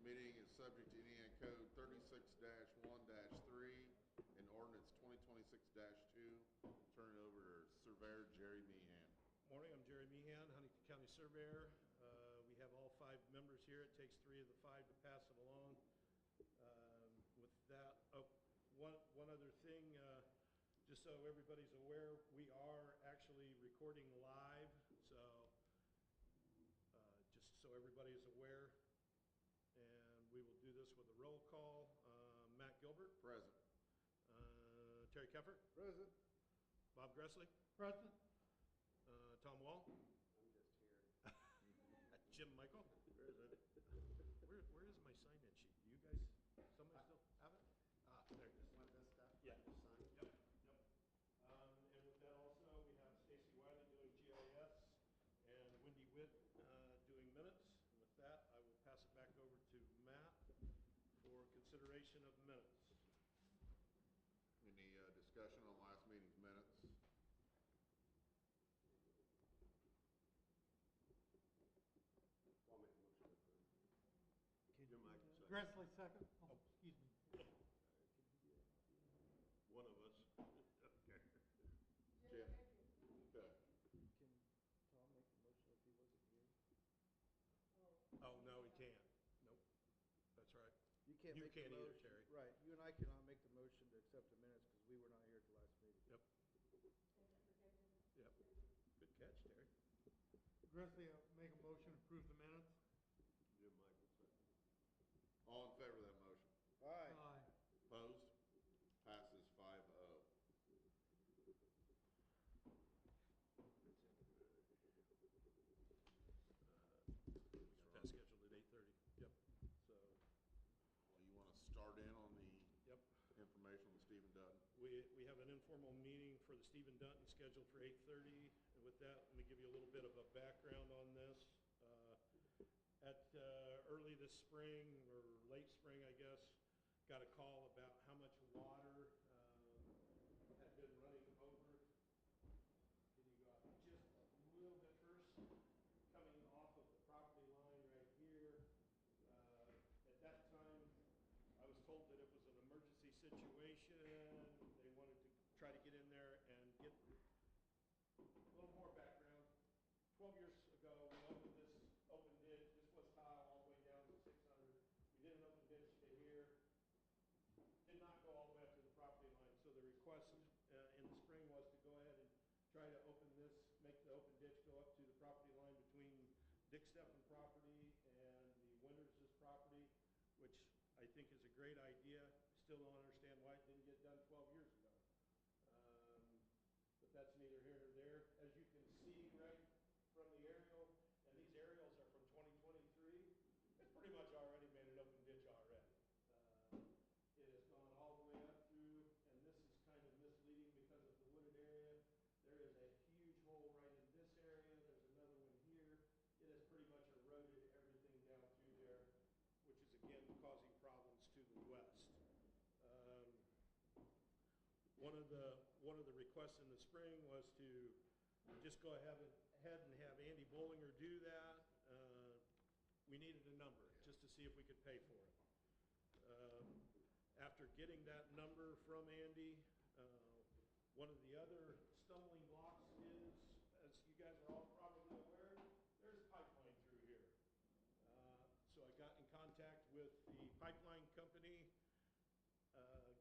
meeting is subject to Indiana Code 36-1-3 and Ordinance 2026-2. Turn it over to Surveyor Jerry Meehan. Morning, I'm Jerry Meehan, Huntington County Surveyor. We have all 5 members here. It takes 3 of the 5 to pass it along. With that, one other thing, just so everybody's aware, we are actually recording live, so just so everybody is aware. And we will do this with a roll call. Matt Gilbert. Present. Terry Keffert. Present. Bob Gressley. Present. Tom Wall. I'm just here. Jim Michael. Where is my sign-in sheet? Do you guys, somebody still have it? Ah, there it is. Want this stuff? Yeah. Sign? Yep. And with that also, we have Stacy Wiley doing GIS and Wendy Witt doing minutes. And with that, I will pass it back over to Matt for consideration of minutes. Any discussion on last meeting's minutes? I'll make a motion to approve. Jim Michael, second. Gressley, second. Oh, excuse me. One of us. Okay. Jim? Okay. Can Tom make a motion if he wasn't here? Oh, no, he can't. Nope. That's right. You can't You make the can't either, motion. Terry. Right, you and I cannot make the motion to accept the minutes because we were not here at the last meeting. Yep. Yep. Good catch, Terry. Gressley, make a motion to approve the minutes. Jim Michael, second. All in favor of that motion? Aye. Opposed? Passes 5-0. That's scheduled at 8:30. Yep. So, Well, you want to start in on the yep. information on Stephen Dutton? We have an informal meeting for the Stephen Dutton scheduled for 8:30. And with that, let me give you a little bit of a background on this. Early this spring, or late spring, I guess, got a call about how much water had been running over. Can you go out just a little bit first? Coming off of the property line right here. At that time, I was told that it was an emergency situation. They wanted to try to get in there and get a little more background. 12 years ago, we opened this open ditch. This was tile all the way down to 600. We did an open ditch to here. Did not go all the way up to the property line. So the request in the spring was to go ahead and try to open this, make the open ditch go up to the property line between Dick Steffen property and the Winters' property, which I think is a great idea. Still don't understand why it didn't get done 12 years ago. But that's neither here nor there. As you can see right from the aerial, and these aerials are from 2023, it's pretty much already made an open ditch already. It has gone all the way up through, and this is kind of misleading because of the wooded area. There is a huge hole right in this area. There's another one here. It has pretty much eroded everything down through there, which is again causing problems to the west. One of the requests in the spring was to just go ahead and have Andy Bollinger do that. We needed a number just to see if we could pay for it. After getting that number from Andy, one of the other stumbling blocks is, as you guys are all probably aware, there's a pipeline through here. So I got in contact with the pipeline company,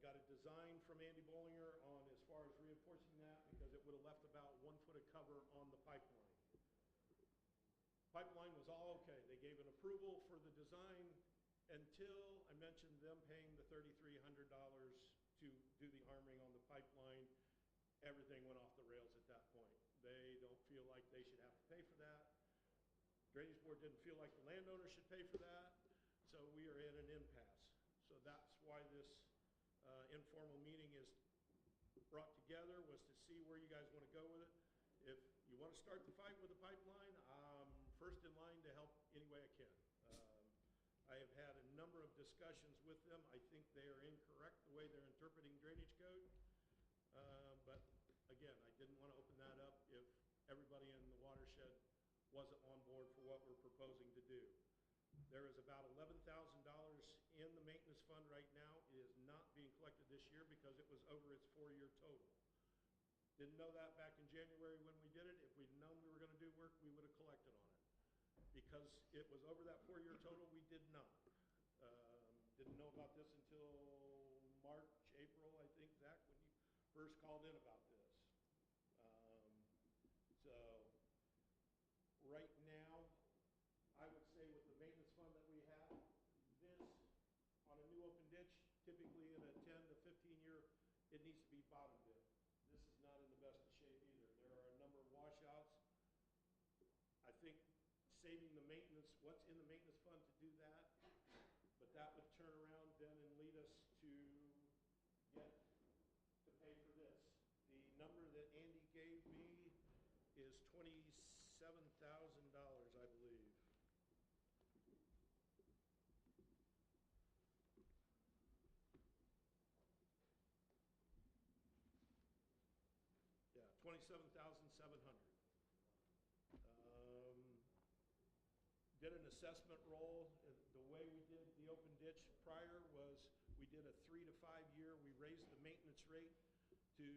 got a design from Andy Bollinger on as far as reinforcing that, because it would have left about 1 foot of cover on the pipeline. Pipeline was all okay. They gave an approval for the design until I mentioned them paying the $3,300 to do the armoring on the pipeline. Everything went off the rails at that point. They don't feel like they should have to pay for that. Drainage Board didn't feel like the landowner should pay for that. So we are in an impasse. So that's why this informal meeting is brought together, was to see where you guys want to go with it. If you want to start the fight with the pipeline, I'm first in line to help any way I can. I have had a number of discussions with them. I think they are incorrect the way they're interpreting drainage code. But again, I didn't want to open that up if everybody in the watershed wasn't on board for what we're proposing to do. There is about $11,000 in the maintenance fund right now is not being collected this year because it was over its 4-year total. Didn't know that back in January when we did it. If we'd known we were gonna do work, we would have collected on it. Because it was over that 4-year total, we did not. Didn't know about this until March, April, I think, Zach, when you first called in about this. So, right now, I would say with the maintenance fund that we have, this, on a new open ditch, typically in a 10 to 15 year, it needs to be bottom bit. This is not in the best of shape either. There are a number of washouts. I think saving the maintenance, what's in the maintenance fund to do that, but that would turn around then and lead us to get, to pay for this. The number that Andy gave me is $27,000, I believe. Yeah, 27,700. Did an assessment roll. The way we did the open ditch prior was we did a 3 to 5 year. We raised the maintenance rate to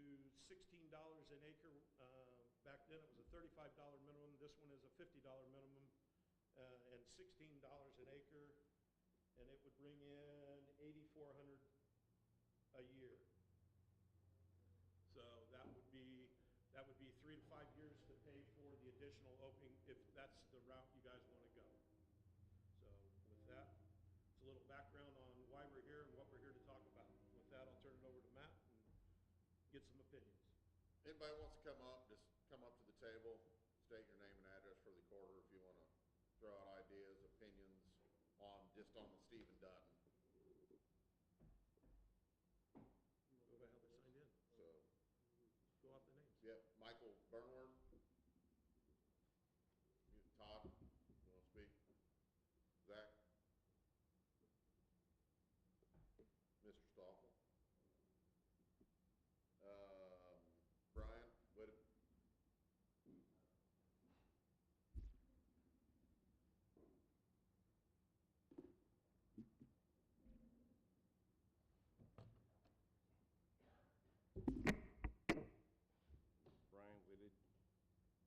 $16 an acre. Back then it was a $35 minimum. This one is a $50 minimum and $16 an acre. And it would bring in $8,400 a year. So that would be 3 to 5 years to pay for the additional opening if that's the route you guys want to go. So with that, it's a little background on why we're here and what we're here to talk about. With that, I'll turn it over to Matt and get some opinions. Anybody wants to come up, just come up to the table, state your name and address for the recorder if you want to throw out ideas, opinions on the Stephen Dutton. Go by how they signed in. So, Go off the names. yep, Michael Bernward. Todd, you want to speak? Zach? Mr. Stoffel? Brian Whitted? Brian Whitted,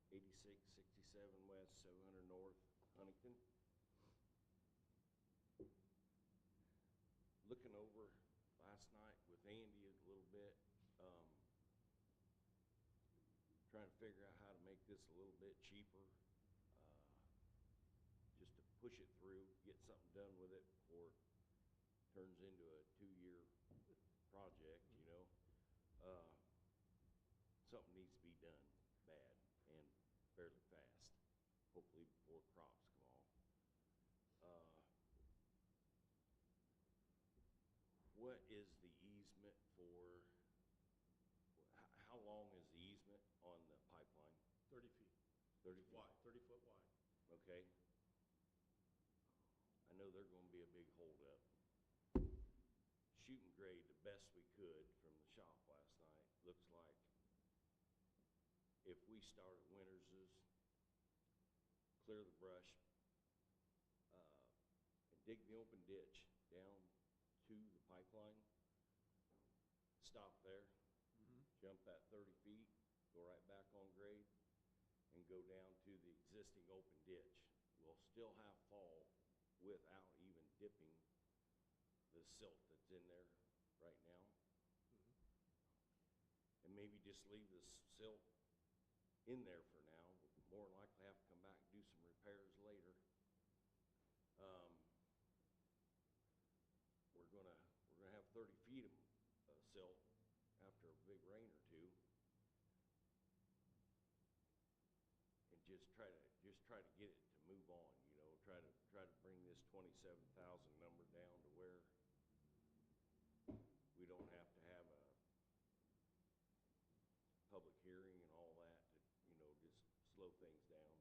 8667 West, 700 North, Huntington. Looking over last night with Andy a little bit, trying to figure out how to make this a little bit cheaper, just to push it through, get something done with it before it turns into a 2-year project, you know. Something needs to be done bad and fairly fast, hopefully before crops come off. What is the easement for, how long is the easement on the pipeline? 30 feet 30 feet? wide, 30 foot wide. Okay. I know they're gonna be a big holdup. Shoot and grade the best we could from the shop last night. Looks like if we start at Winters's, clear the brush, and dig the open ditch down to the pipeline, stop there, jump that 30 feet, go right back on grade, and go down to the existing open ditch. We'll still have fall without even dipping the silt that's in there right now. And maybe just leave the silt in there for now. We'll more than likely have to come back and do some repairs later. We're gonna have 30 feet of silt after a big rain or two, and just try to get it to move on. You know, try to bring this 27,000 number down to where we don't have to have a public hearing and all that to, you know, just slow things down.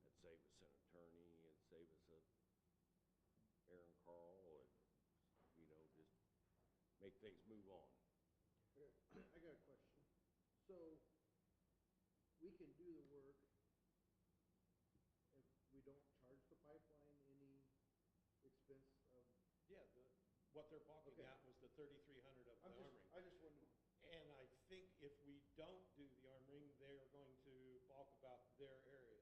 That'd save us an attorney, it'd save us a Aaron Carl, and, you know, just make things move on. I got a question. So, we can do the work if we don't charge the pipeline any expense of what they're balking Okay. at was the 3,300 of the arm ring. I just wondered, And I think if we don't do the arm ring, they are going to balk about their area.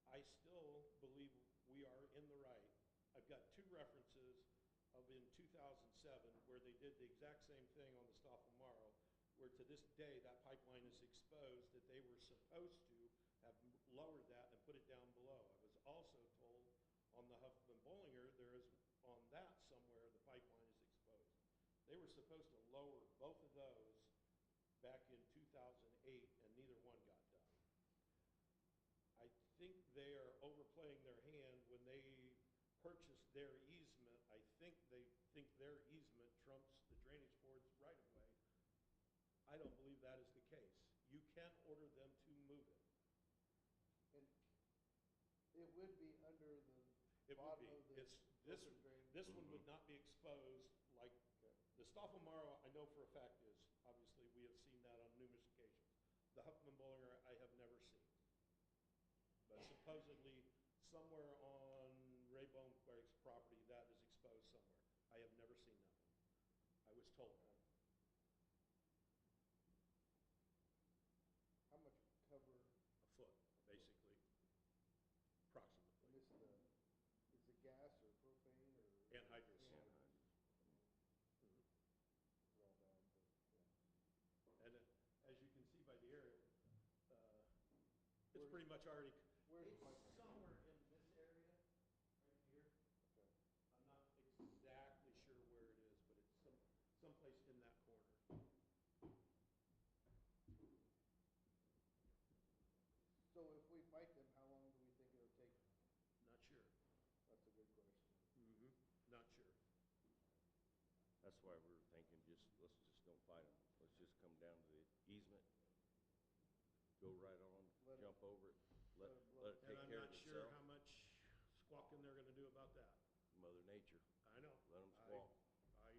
I still believe we are in the right. I've got two references of in 2007 where they did the exact same thing on the Stoffel-Morrow, where to this day that pipeline is exposed, that they were supposed to have lowered that and put it down below. I was also told on the Huffman-Bollinger, there is on that somewhere the pipeline is exposed. They were supposed to lower both of those back in 2008, and neither one got done. I think they are overplaying their hand when they purchased their easement. I think they think their easement trumps the drainage board's right of way. I don't believe that is the case. You can order them to move it. and it would be under the It would bottom be. of the This open drain. one would not be exposed like Okay. the Stoffel-Morrow. I know for a fact is, obviously, we have seen that on numerous occasions. The Huffman-Bollinger, I have never seen. But supposedly, somewhere on Ray Boneberg's property, that is exposed somewhere. I have never seen that one. I was told that. How much cover, A foot, basically, approximately. is it gas or propane or? Anhydrous. Yeah. Mhm. They're all bad, but, yeah. And as you can see by the aerial, it's Where- pretty much already, Where's the it's pipeline? somewhere in this area, right here. Okay. I'm not exactly sure where it is, but it's someplace in that corner. So if we fight them, how long do we think it'll take? Not sure. That's a good question. Mm-hmm. Not sure. That's why we were thinking let's just don't fight them. Let's just come down to the easement, go right on, Let it- jump over it, let let it it And take I'm care of not sure itself. how much squawking they're gonna do about that. Mother Nature, I know. let them squawk. I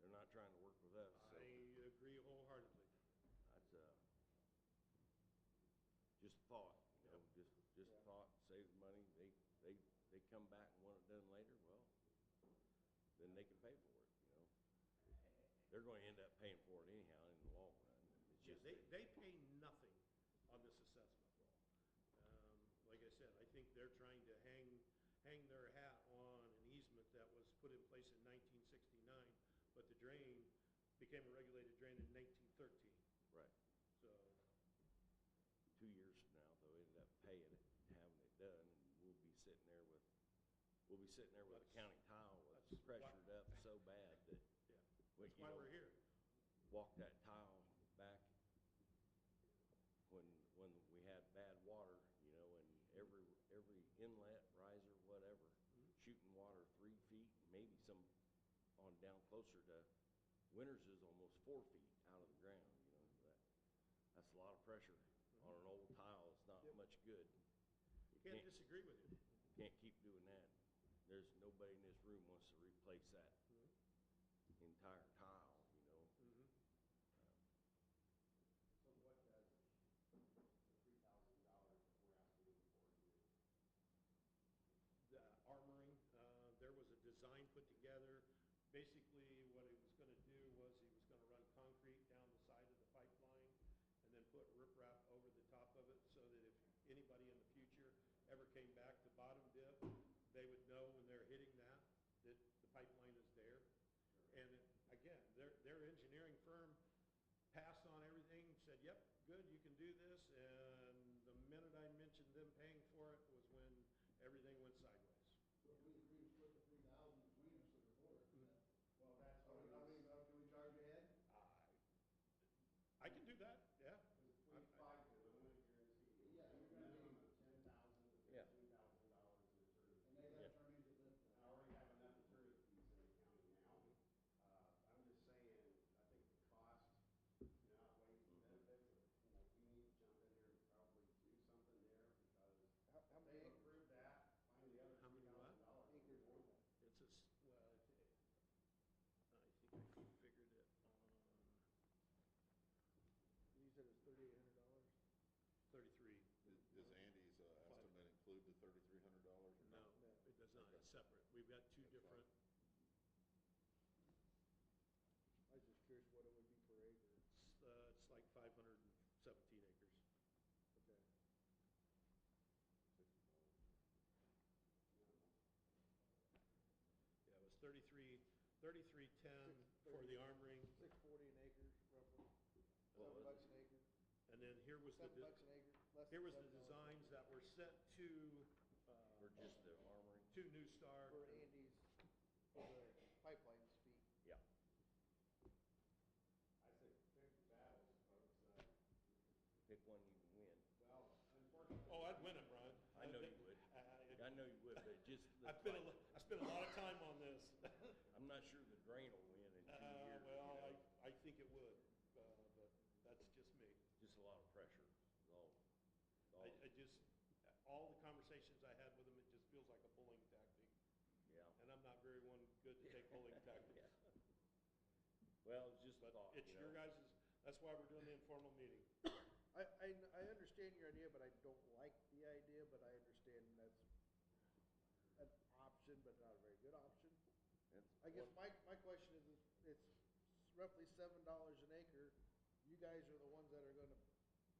They're not trying to work with us, so agree wholeheartedly. that's just a thought, you know, just Yeah. a thought, save the money. They come back and want it done later, well, then they can pay for it, you know. They're going to end up paying for it anyhow in the long run. It's Yeah, just they pay nothing on this assessment roll. Like I said, I think they're trying to hang their hat on an easement that was put in place in 1969, but the drain became a regulated drain in 1913. right. So, 2 years from now, they'll end up paying it, having it done, and we'll be sitting there with a That's- county tile that's that's pressured up so bad that yeah, we, that's you why know, we're here. walk that tile back when we had bad water, you know, and every inlet, riser, whatever, shooting water 3 feet, maybe some on down closer to Winters is almost 4 feet out of the ground, you know, that's a lot of pressure on an old tile. It's not Yep. much good. You can't disagree with you. Can't keep doing that. There's nobody in this room wants to replace that entire tile, you know. Mhm. So what does the $3,000 that we're asking them for do? The armoring, there was a design put together. Basically, what he was gonna do was he was gonna run concrete down the side of the pipeline and then put riprap over the top of it so that if anybody in the future ever came back to bottom dip, they would know when they're hitting that the pipeline is there. And again, their engineering firm passed on everything, said, yep, good, you can do this, and the minute I mentioned them paying for it was when everything went sideways. So if we agree to split the 3,000 between us at the board, Well, that's how what many, can we charge ahead? I can do that, yeah. We fight the limit guarantee. Yeah, you're gonna Minimum need- of $10,000 to Yeah. $15,000 in attorney. And they Yeah. got attorneys that live. I already have enough attorney fees in the county now. I'm just saying, I think the cost outweighs the benefits of, we need to jump in here and probably do something there because How if many they approve that, find the other How many what? $3,000. acres is that? It's I think I figured it on You said it's $3,800? 33. Does Andy's estimate include the $3,300 or No, not? No. it does not, Okay. it's separate. We've got two That's fine. different 17 acres. Okay. Yeah, it was 33.10 for the armoring. 640 an acre roughly, What was $7 it? an acre, And then here was the, $7 an acre, less here than was the $7 an designs acre. that were sent to, For just the armoring? to New Star. For Andy's, for the pipelines fee. Yeah. I say pick the battles, folks. Pick one you can win. Well, unfortunately. Oh, I'd win it, Brian. I know you would. I know you would, but it just. I spent a lot of time on this. I'm not sure the drain will win in 2 years. Well, you know. I think it would, but that's just me. Just a lot of pressure. is all. I just, all the conversations I had with him, it just feels like a bullying tactic. Yeah. And I'm not very good to take bullying tactics. Yeah. Well, it's just a But thought. it's you your know. guys', that's why we're doing the informal meeting. I understand your idea, but I don't like the idea, but I understand that's an option, but not a very good option. It's I guess one- my question is, it's roughly $7 an acre. You guys are the ones that are gonna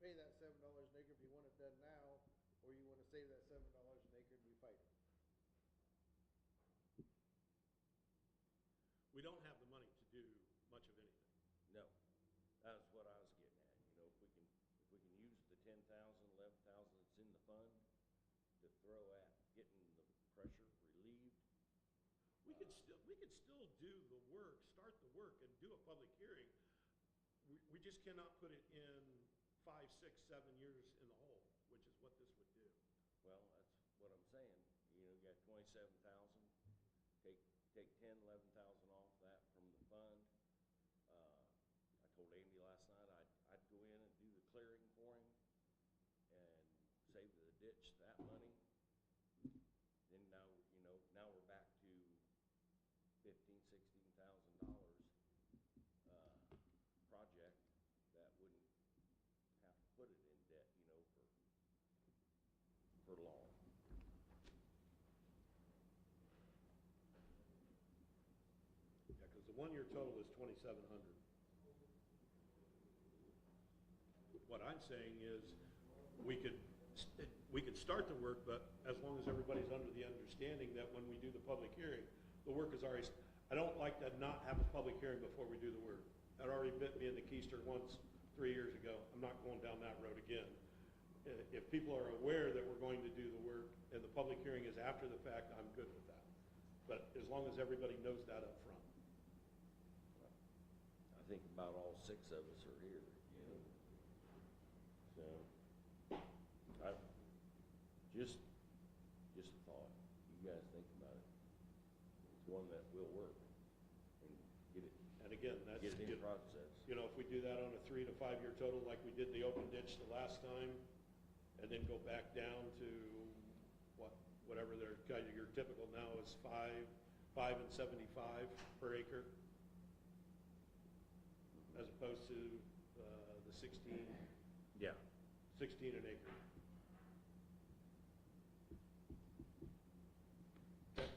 pay that $7 an acre if you want it done now, or you wanna save that $7 an acre and we fight it. We don't have the money to do much of anything. No, that's what I was getting at. You know, if we can use the 10,000, 11,000 that's in the fund to throw at getting the pressure relieved. We could still do the work, start the work and do a public hearing. We just cannot put it in 5, 6, 7 years in the hole, which is what this would do. Well, that's what I'm saying. You know, you got 27,000. Take 10, 11,000 off that from the fund. I told Andy last night I'd go in and do the clearing for him and save the ditch that money. Then now, you know, now we're back to $15,000, $16,000 project that wouldn't have to put it in debt, you know, for long. Yeah, because the 1-year total is 2,700. What I'm saying is, we could start the work, but as long as everybody's under the understanding that when we do the public hearing, the work is already, I don't like to not have a public hearing before we do the work. That already bit me in the keister once 3 years ago. I'm not going down that road again. If people are aware that we're going to do the work and the public hearing is after the fact, I'm good with that. But as long as everybody knows that up front. I think about all 6 of us are here, you know. So, just a thought. You guys think about it. It's one that will work and get it, And again, that's, get it in process. you know, if we do that on a 3 to 5 year total like we did the open ditch the last time, and then go back down to whatever their, kind of your typical now is 5 and 75 per acre, as opposed to the 16 Yeah. an acre. Okay.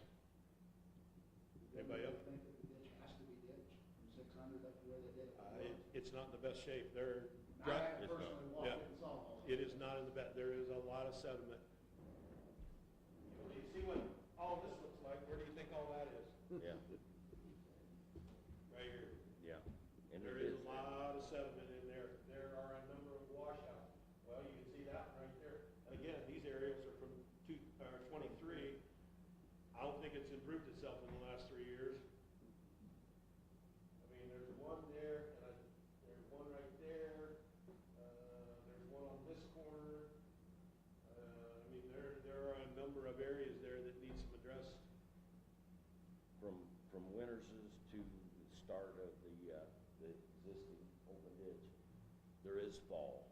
Anybody I else? think that the ditch has to be ditched from 600 up to where they did it. It's not in the best shape. They're, I It's personally not. walked Yeah. it and saw all of it is not in the best, there is a lot of sediment. You see what all this looks like? Where do you think all that is? Yeah, Right here. yeah. And There it is a lot of sediment in there. There are a number of washouts. Well, you can see that right there. And again, these areas are from 23. I don't think it's improved itself in the last 3 years. I mean, there's one there, and there's one right there. There's one on this corner. I mean, there are a number of areas there that need some address. From Winters's to the start of the existing open ditch, there is fall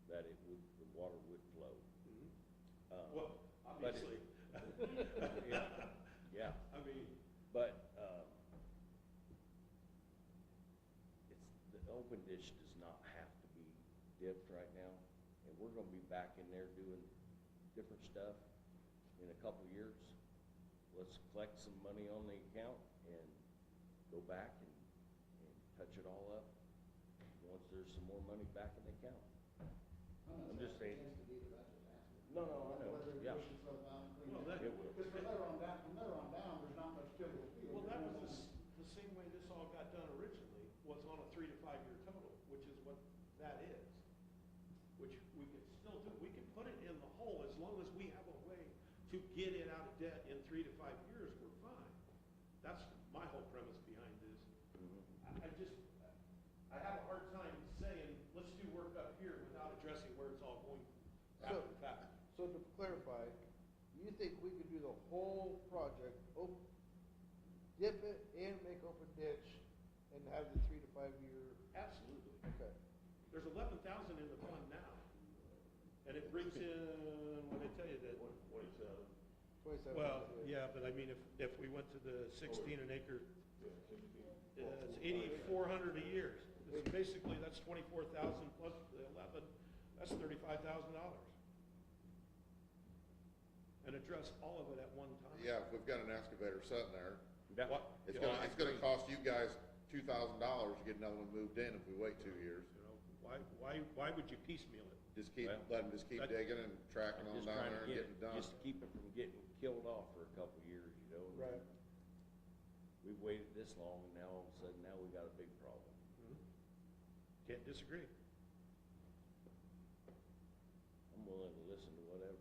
that the water would flow. Well, but obviously. Yeah, I mean, but the open ditch does not have to be dipped right now, and we're gonna be back in there doing different stuff in a couple years. Let's collect some money on the account and go back and touch it all up once there's some more money back in the account. I'm just saying. It tends to be the veterans asking. No, I know, Whether they yeah. push itself out and clean Well, it. that- It will. Because from there on down, there's not much typical field. Well, that was the same way this all got done originally, was on a 3 to 5 year total, which is what that is. Which we can still do, we can put it in the hole as long as we have a way to get it out of debt in 3 to 5 years, we're fine. That's my whole premise behind this. I just, I have a hard time saying, let's do work up here without addressing where it's all going after the fact. So to clarify, you think we could do the whole project, dip it and make open ditch and have the 3 to 5 year? Absolutely. Okay. There's 11,000 in the fund now. And it brings in, what did I tell you, that, 27. well, yeah, but I mean, if we went to the 16 an acre, it's 8,400 a year. It's basically, that's 24,000 plus the 11, that's $35,000. And address all of it at one time. Yeah, if we've got an excavator sitting there, That- What? it's Yeah, gonna, it's gonna cost you guys $2,000 to get another one moved in if we wait 2 years. You know, why would you piecemeal it? Just keep, Well, let them just keep that- digging and tracking on Just down trying there to and get getting it, done. just to keep it from getting killed off for a couple of years, you know? Right. We've waited this long, and now all of a sudden, now we got a big problem. Can't disagree. I'm willing to listen to whatever.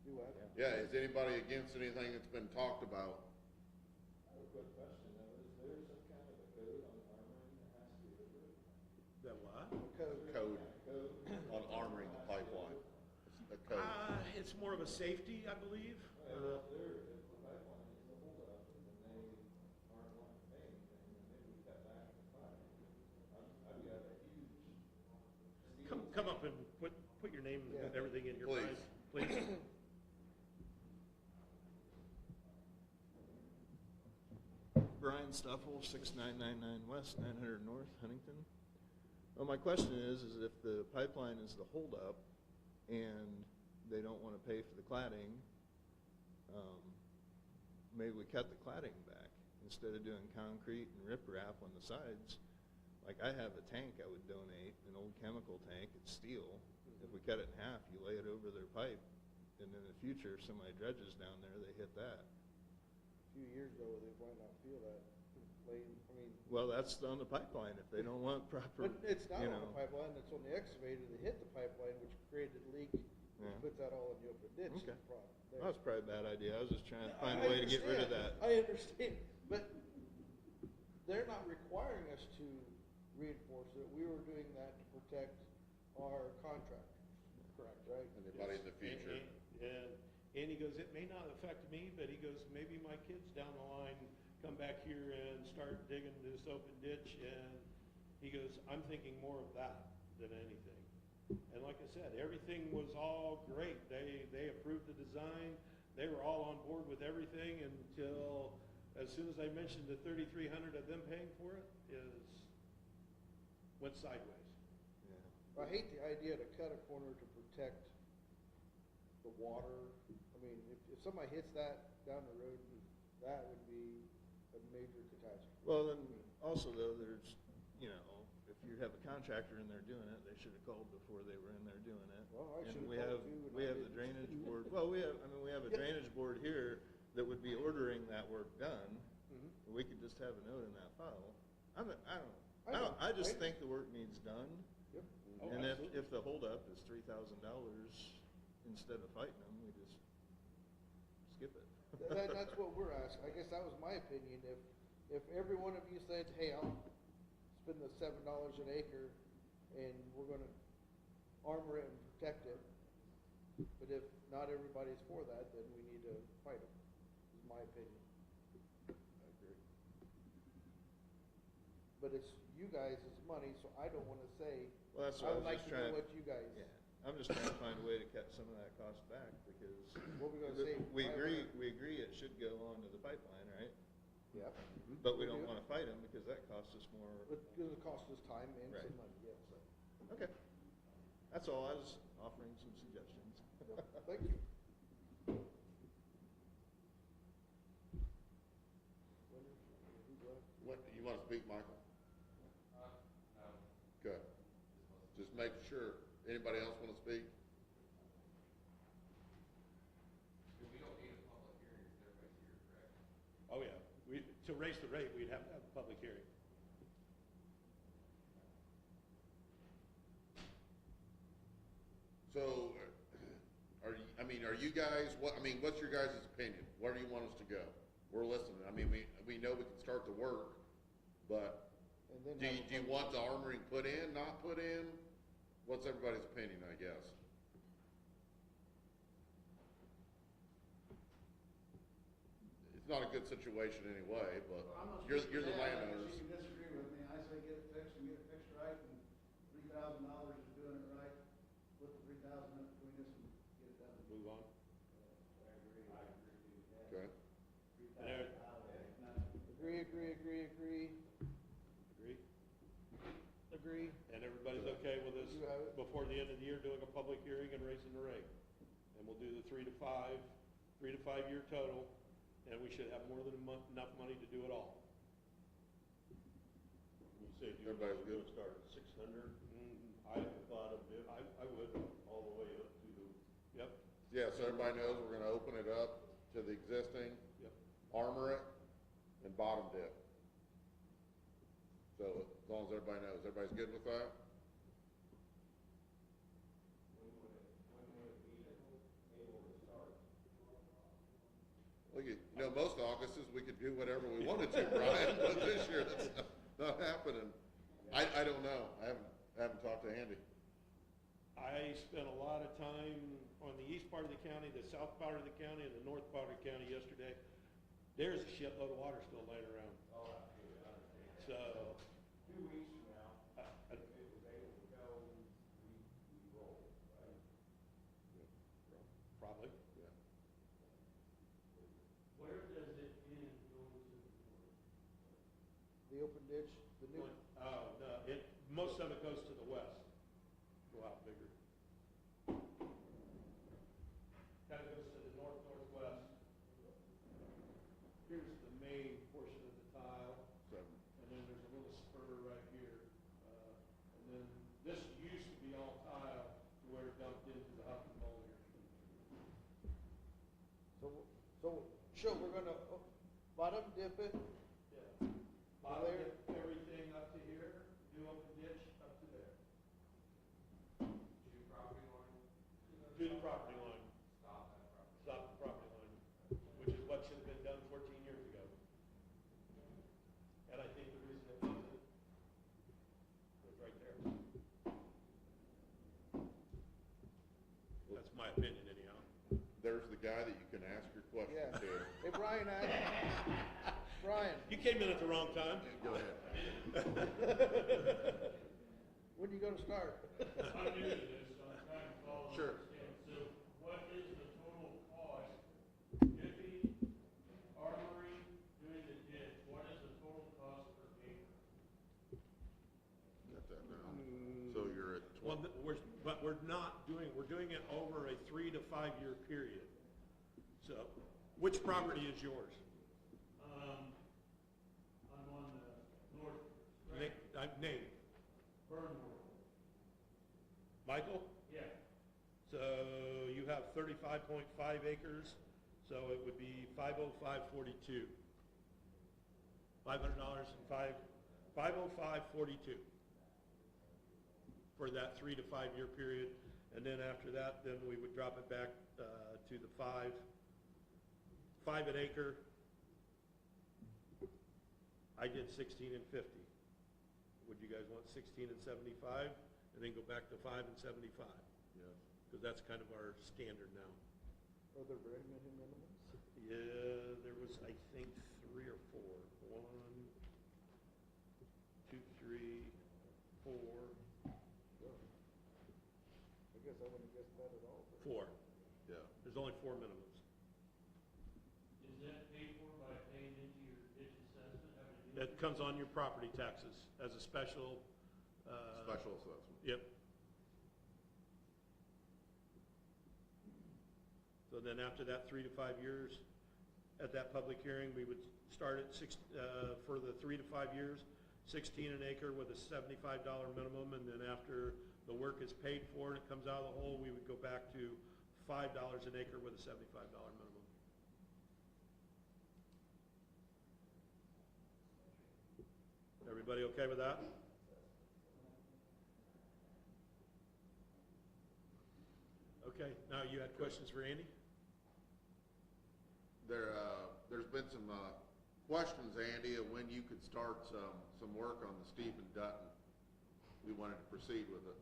Do what? Yeah, is anybody against anything that's been talked about? I have a quick question though, is there some kind of a code on armoring that has to be approved? That what? Code on armoring the pipeline. A code. It's more of a safety, I believe. Well, if the pipeline is the holdup and they aren't wanting to pay anything, then maybe we cut back the pipe. I've got a huge steel. Come up and put your name and Yeah. everything in here, Please. please. Brian Stuffle, 6999 West, 900 North, Huntington. Well, my question is if the pipeline is the holdup and they don't want to pay for the cladding, maybe we cut the cladding back instead of doing concrete and riprap on the sides. Like I have a tank I would donate, an old chemical tank, it's steel. If we cut it in half, you lay it over their pipe, and in the future, if somebody dredges down there, they hit that. A few years ago, they might not feel that. Well, that's on the pipeline, if they don't want proper, But it's not you on know. the pipeline, it's on the excavator that hit the pipeline, which created a leak, Yeah. which puts that all in the open ditch. Okay. Problem there. Well, that's probably a bad idea, I was just trying to find I a way to get rid of understand. that. I understand, but they're not requiring us to reinforce it. We were doing that to protect our contractors. Correct. Right? Anybody in the future? And he goes, it may not affect me, but he goes, maybe my kids down the line come back here and start digging this open ditch, and he goes, I'm thinking more of that than anything. And like I said, everything was all great. They approved the design. They were all on board with everything until, as soon as I mentioned the 3,300 of them paying for it, went sideways. Yeah. I hate the idea to cut a corner to protect the water. I mean, if somebody hits that down the road, that would be a major catastrophe. Well, then, also though, there's, you know, if you have a contractor in there doing it, they should have called before they were in there doing it. Well, I And should've we called have, too, and we I have the didn't. drainage board, well, we have a Yeah. drainage board here that would be ordering that work done. Mhm. We could just have a note in that file. I don't I know. I just I- think the work needs done. Yep. Oh, And absolutely. if the holdup is $3,000, instead of fighting them, we just skip it. That's what we're asking. I guess that was my opinion. If every one of you said, hey, I'll spend the $7 an acre and we're gonna armor it and protect it, but if not everybody's for that, then we need to fight them, is my opinion. I agree. But it's you guys' money, so I don't wanna say, Well, that's I what I would was like just to know trying. what you guys, Yeah, I'm just trying to find a way to cut some of that cost back because what we gonna say. we agree it should go onto the pipeline, right? Yeah. But we don't wanna fight them because that costs us more. But it's gonna cost us time and Right. some money, yes. Okay, that's all, I was offering some suggestions. Thank you. What, you wanna speak, Michael? just make sure. Anybody else wanna speak? We don't need a public hearing if everybody's here, correct? Oh, yeah. To raise the rate, we'd have to have a public hearing. So, are you guys, what's your guys' opinion? Where do you want us to go? We're listening. I mean, we know we can start the work, but And then do have you, a do you want the armoring put in, not put in? What's everybody's opinion, I guess? It's not a good situation anyway, but Well, I'm not you're speaking the to that. landowners. You can disagree with me. I say get it fixed and get it fixed right, and $3,000 is doing it right. Put the 3,000 up between us and get it done. Move on. I agree with that. Okay. And there- Agree, agree, agree, agree, Agree? agree. And everybody's okay with us You have it. before the end of the year doing a public hearing and raising the rate? And we'll do the 3 to 5 year total, and we should have more than enough money to do it all. You say do Everybody's good? start at 600, I bottom dip, I would, all the way up to the, yep, Yeah, so everybody knows we're gonna open it up to the existing, yep. armor it, and bottom dip. So as long as everybody knows, everybody's good with that? Well, you know, most Augusts, we could do whatever we wanted to, Brian, but this year, that's not happening. I don't know, I haven't talked to Andy. I spent a lot of time on the east part of the county, the south part of the county, and the north part of the county yesterday. There's a shitload of water still laying around. So, 2 weeks from now, I- if it was able to go, we roll, right? probably. Yeah. Where does it end going to the north? The open ditch, the new, Oh, no, most of it goes to the west. Go out bigger. Kind of goes to the northwest. Here's the main portion of the tile, Seven. and then there's a little spur right here. And then this used to be all tile to where it dumped into the Huffman Bowl here. so we're gonna bottom dip it, Yeah. Bottom there? dip everything up to here, do open ditch up to there. To property line? To the property line, Stop that property. stop the property line, which is what should have been done 14 years ago. And I think the reason it wasn't was right there. That's my opinion anyhow. There's the guy that you can ask your question yeah. to. Hey, Brian, Brian, You came in at the wrong time. Go ahead. when you gonna start? I'm new to this, so I'm trying to follow. Sure. So what is the total cost, dipping, armoring, doing the ditch, what is the total cost per acre? Got that now. So you're at Well, 20. we're doing it over a 3 to 5 year period. So, which property is yours? I'm on the north, Name, Burnmore. Michael? Yeah, So you have 35.5 acres, so it would be 505.42. $500 and 505.42 for that 3 to 5 year period. And then after that, then we would drop it back to the 5 an acre. I did 16 and 50. Would you guys want 16 and 75, and then go back to 5 and 75? Yes. Because that's kind of our standard now. Are there very many minimums? Yeah, there was, I think, 3 or 4. 1, 2, 3, 4, I guess I wouldn't guess that at all. 4. Yeah. There's only 4 minimums. is that paid for by paying into your ditch assessment? Having to do That comes on your property taxes as a special. Special assessment. Yep. So then after that 3 to 5 years, at that public hearing, we would start at for the 3 to 5 years, 16 an acre with a $75 minimum, and then after the work is paid for and it comes out of the hole, we would go back to $5 an acre with a $75 minimum. Everybody okay with that? Okay, now you had questions for Andy? There's been some, questions, Andy, of when you could start some work on the Stephen Dutton. We wanted to proceed with it,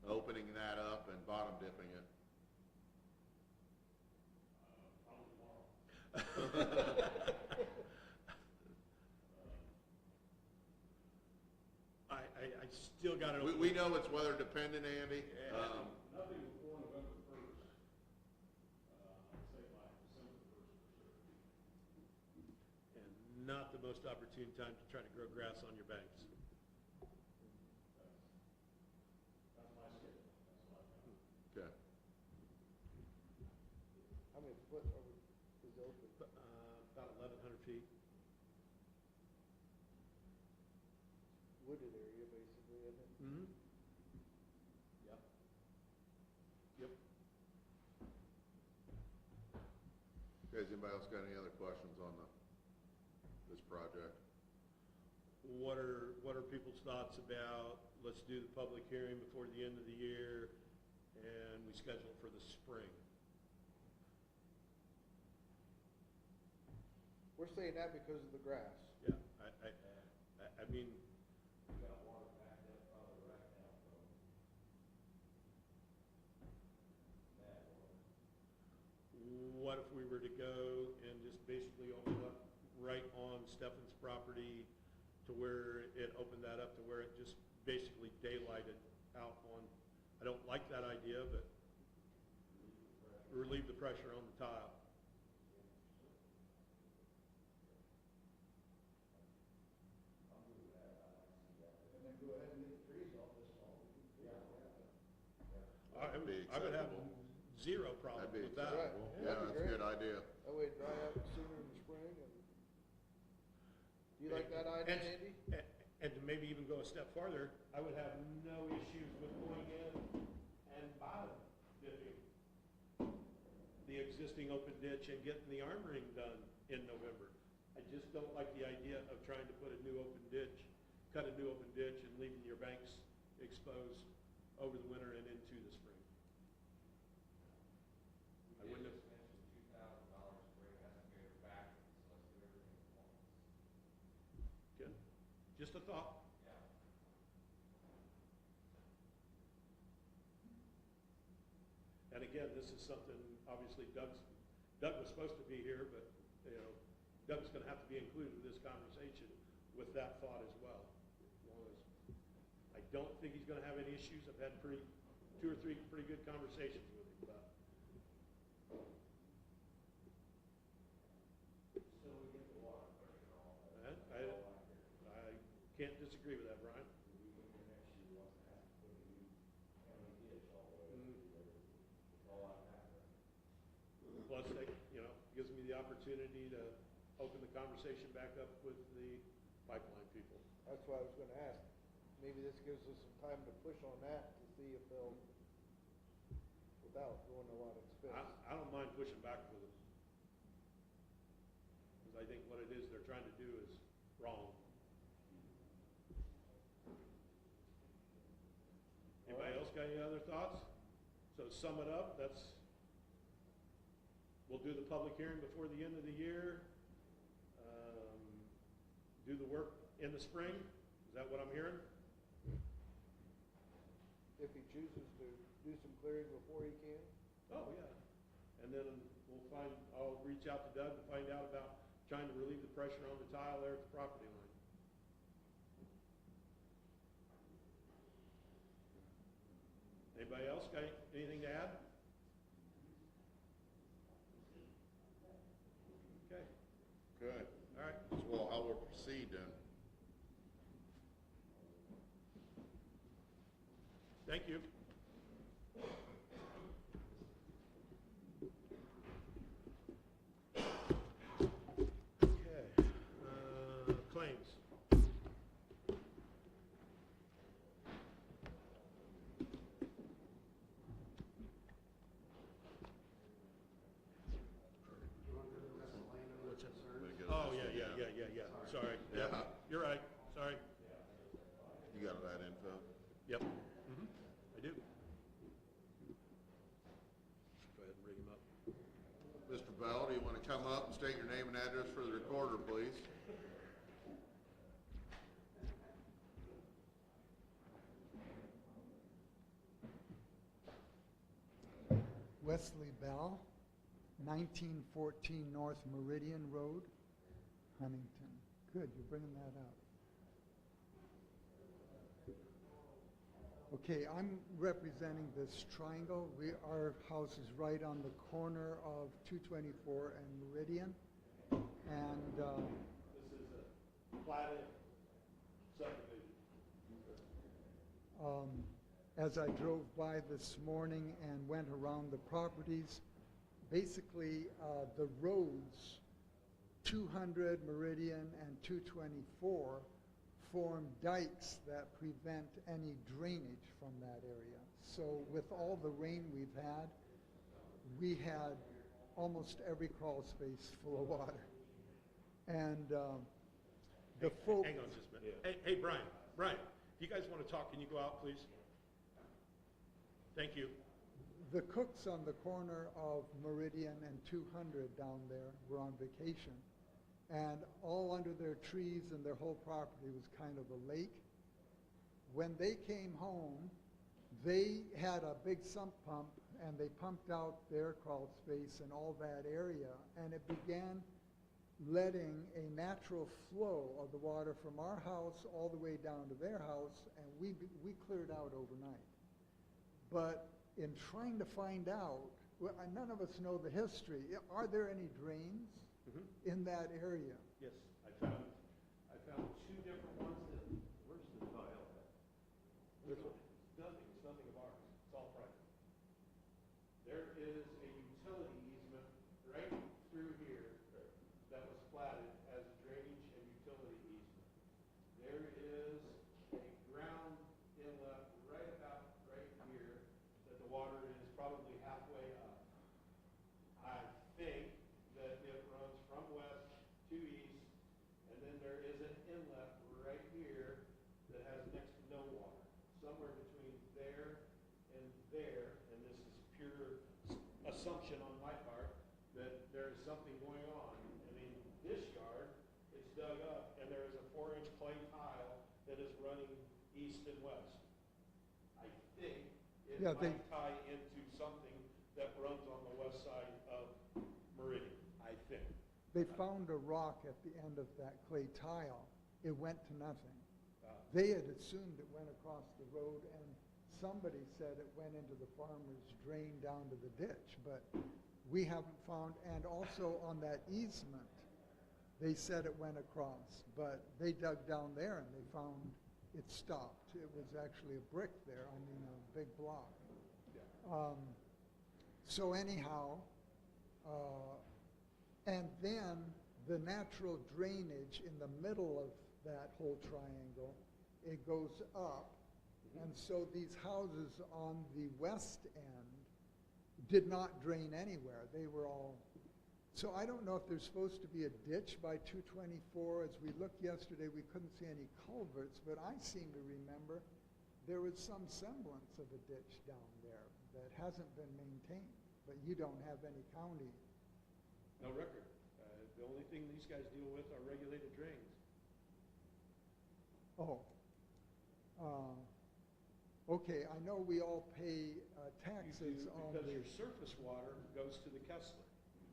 opening that up and bottom dipping it. I still got it. We know it's weather dependent, Andy. Nothing before November 1st. I'd say by December 1st for sure. And not the most opportune time to try to grow grass on your banks. That's my schedule. That's what I've got. Okay. How many foot are we, is open? About 1,100 feet. Wooded area, basically, isn't it? Mm-hmm. Yep. Yep. Guys, anybody else got any other questions on this project? What are people's thoughts about, let's do the public hearing before the end of the year, and we schedule it for the spring? We're saying that because of the grass. Yeah, I mean, We got water backed up probably right now from bad water. what if we were to go and just basically open up right on Stefan's property to where it opened that up to where it just basically daylighted out on, I don't like that idea, but relieve the pressure on the tile. And then go ahead and get the trees off this fall. I would have zero problem That'd be with that. Right. Yeah, That'd be that's a good idea. That way it dry out sooner in the spring and. Do you like that idea, Andy? And to maybe even go a step farther, I would have no issues with going in and bottom dipping the existing open ditch and getting the armoring done in November. I just don't like the idea of trying to put a new open ditch, cut a new open ditch and leaving your banks exposed over the winter and into the spring. I wouldn't have. Mentioned $2,000 for an excavator back, so let's do everything at once. Good. Just a thought. Yeah. And again, this is something, obviously Doug was supposed to be here, but, you know, Doug's gonna have to be included in this conversation with that thought as well. As long as, I don't think he's gonna have any issues. I've had two or three pretty good conversations with him about it. So we get the water pressure off. I can't disagree with that, Brian. We look at next year, what's to have to put a new county ditch all the way through there. It's all like that. Plus, you know, gives me the opportunity to open the conversation back up with the pipeline people. That's why I was gonna ask. Maybe this gives us some time to push on that to see if they'll, without going to a lot of expense. I don't mind pushing back with them. Because I think what it is they're trying to do is wrong. Anybody else got any other thoughts? So to sum it up, we'll do the public hearing before the end of the year. Do the work in the spring. Is that what I'm hearing? If he chooses to do some clearing before he can. Oh, yeah. And then I'll reach out to Doug and find out about trying to relieve the pressure on the tile there at the property line. Anybody else got anything to add? Okay, Good. all right. Well, how we'll proceed then. Thank you. Okay, claims. sorry. Yeah. You're right, sorry. You got that info? Yep. I do. Go ahead and bring him up. Mr. Bell, do you want to come up and state your name and address for the recorder, please? Wesley Bell, 1914 North Meridian Road, Huntington. Good, you're bringing that up. Okay, I'm representing this triangle. Our house is right on the corner of 224 and Meridian. And This is a platted subdivision. as I drove by this morning and went around the properties, basically the roads, 200 Meridian and 224, form dikes that prevent any drainage from that area. So with all the rain we've had, we had almost every crawl space full of water. And the folks... Hang on just a minute. Hey, Brian, if you guys want to talk, can you go out, please? Thank you. The cooks on the corner of Meridian and 200 down there were on vacation. And all under their trees and their whole property was kind of a lake. When they came home, they had a big sump pump and they pumped out their crawl space and all that area, and it began letting a natural flow of the water from our house all the way down to their house, and we cleared out overnight. But in trying to find out, well, none of us know the history. Are there any drains in that area? Yes, I found two different ones that, where's the tile at? This one. It's nothing of ours. It's all private. There is a utility easement right through here that was platted as a drainage and utility easement. There is a ground inlet right about right here that the water is probably halfway up. I think that it runs from west to east, and then there is an inlet right here that has next to no water. Somewhere between there, and this is pure assumption on my part, that there's something going on. I mean, this yard, it's dug up, and there is a 4-inch clay tile that is running east and west. I think it might tie into something that runs on the west side of Meridian, I think. They found a rock at the end of that clay tile. It went to nothing. They had assumed it went across the road, and somebody said it went into the farmer's drain down to the ditch, but we haven't found, and also on that easement, they said it went across, but they dug down there and they found it stopped. It was actually a brick there, I mean a big block. So anyhow, and then the natural drainage in the middle of that whole triangle, it goes up, and so these houses on the west end did not drain anywhere. They were all, so I don't know if there's supposed to be a ditch by 224. As we looked yesterday, we couldn't see any culverts, but I seem to remember there was some semblance of a ditch down there that hasn't been maintained, but you don't have any county. No record. The only thing these guys deal with are regulated drains. Okay, I know we all pay taxes on because the, your surface water goes to the Kessler.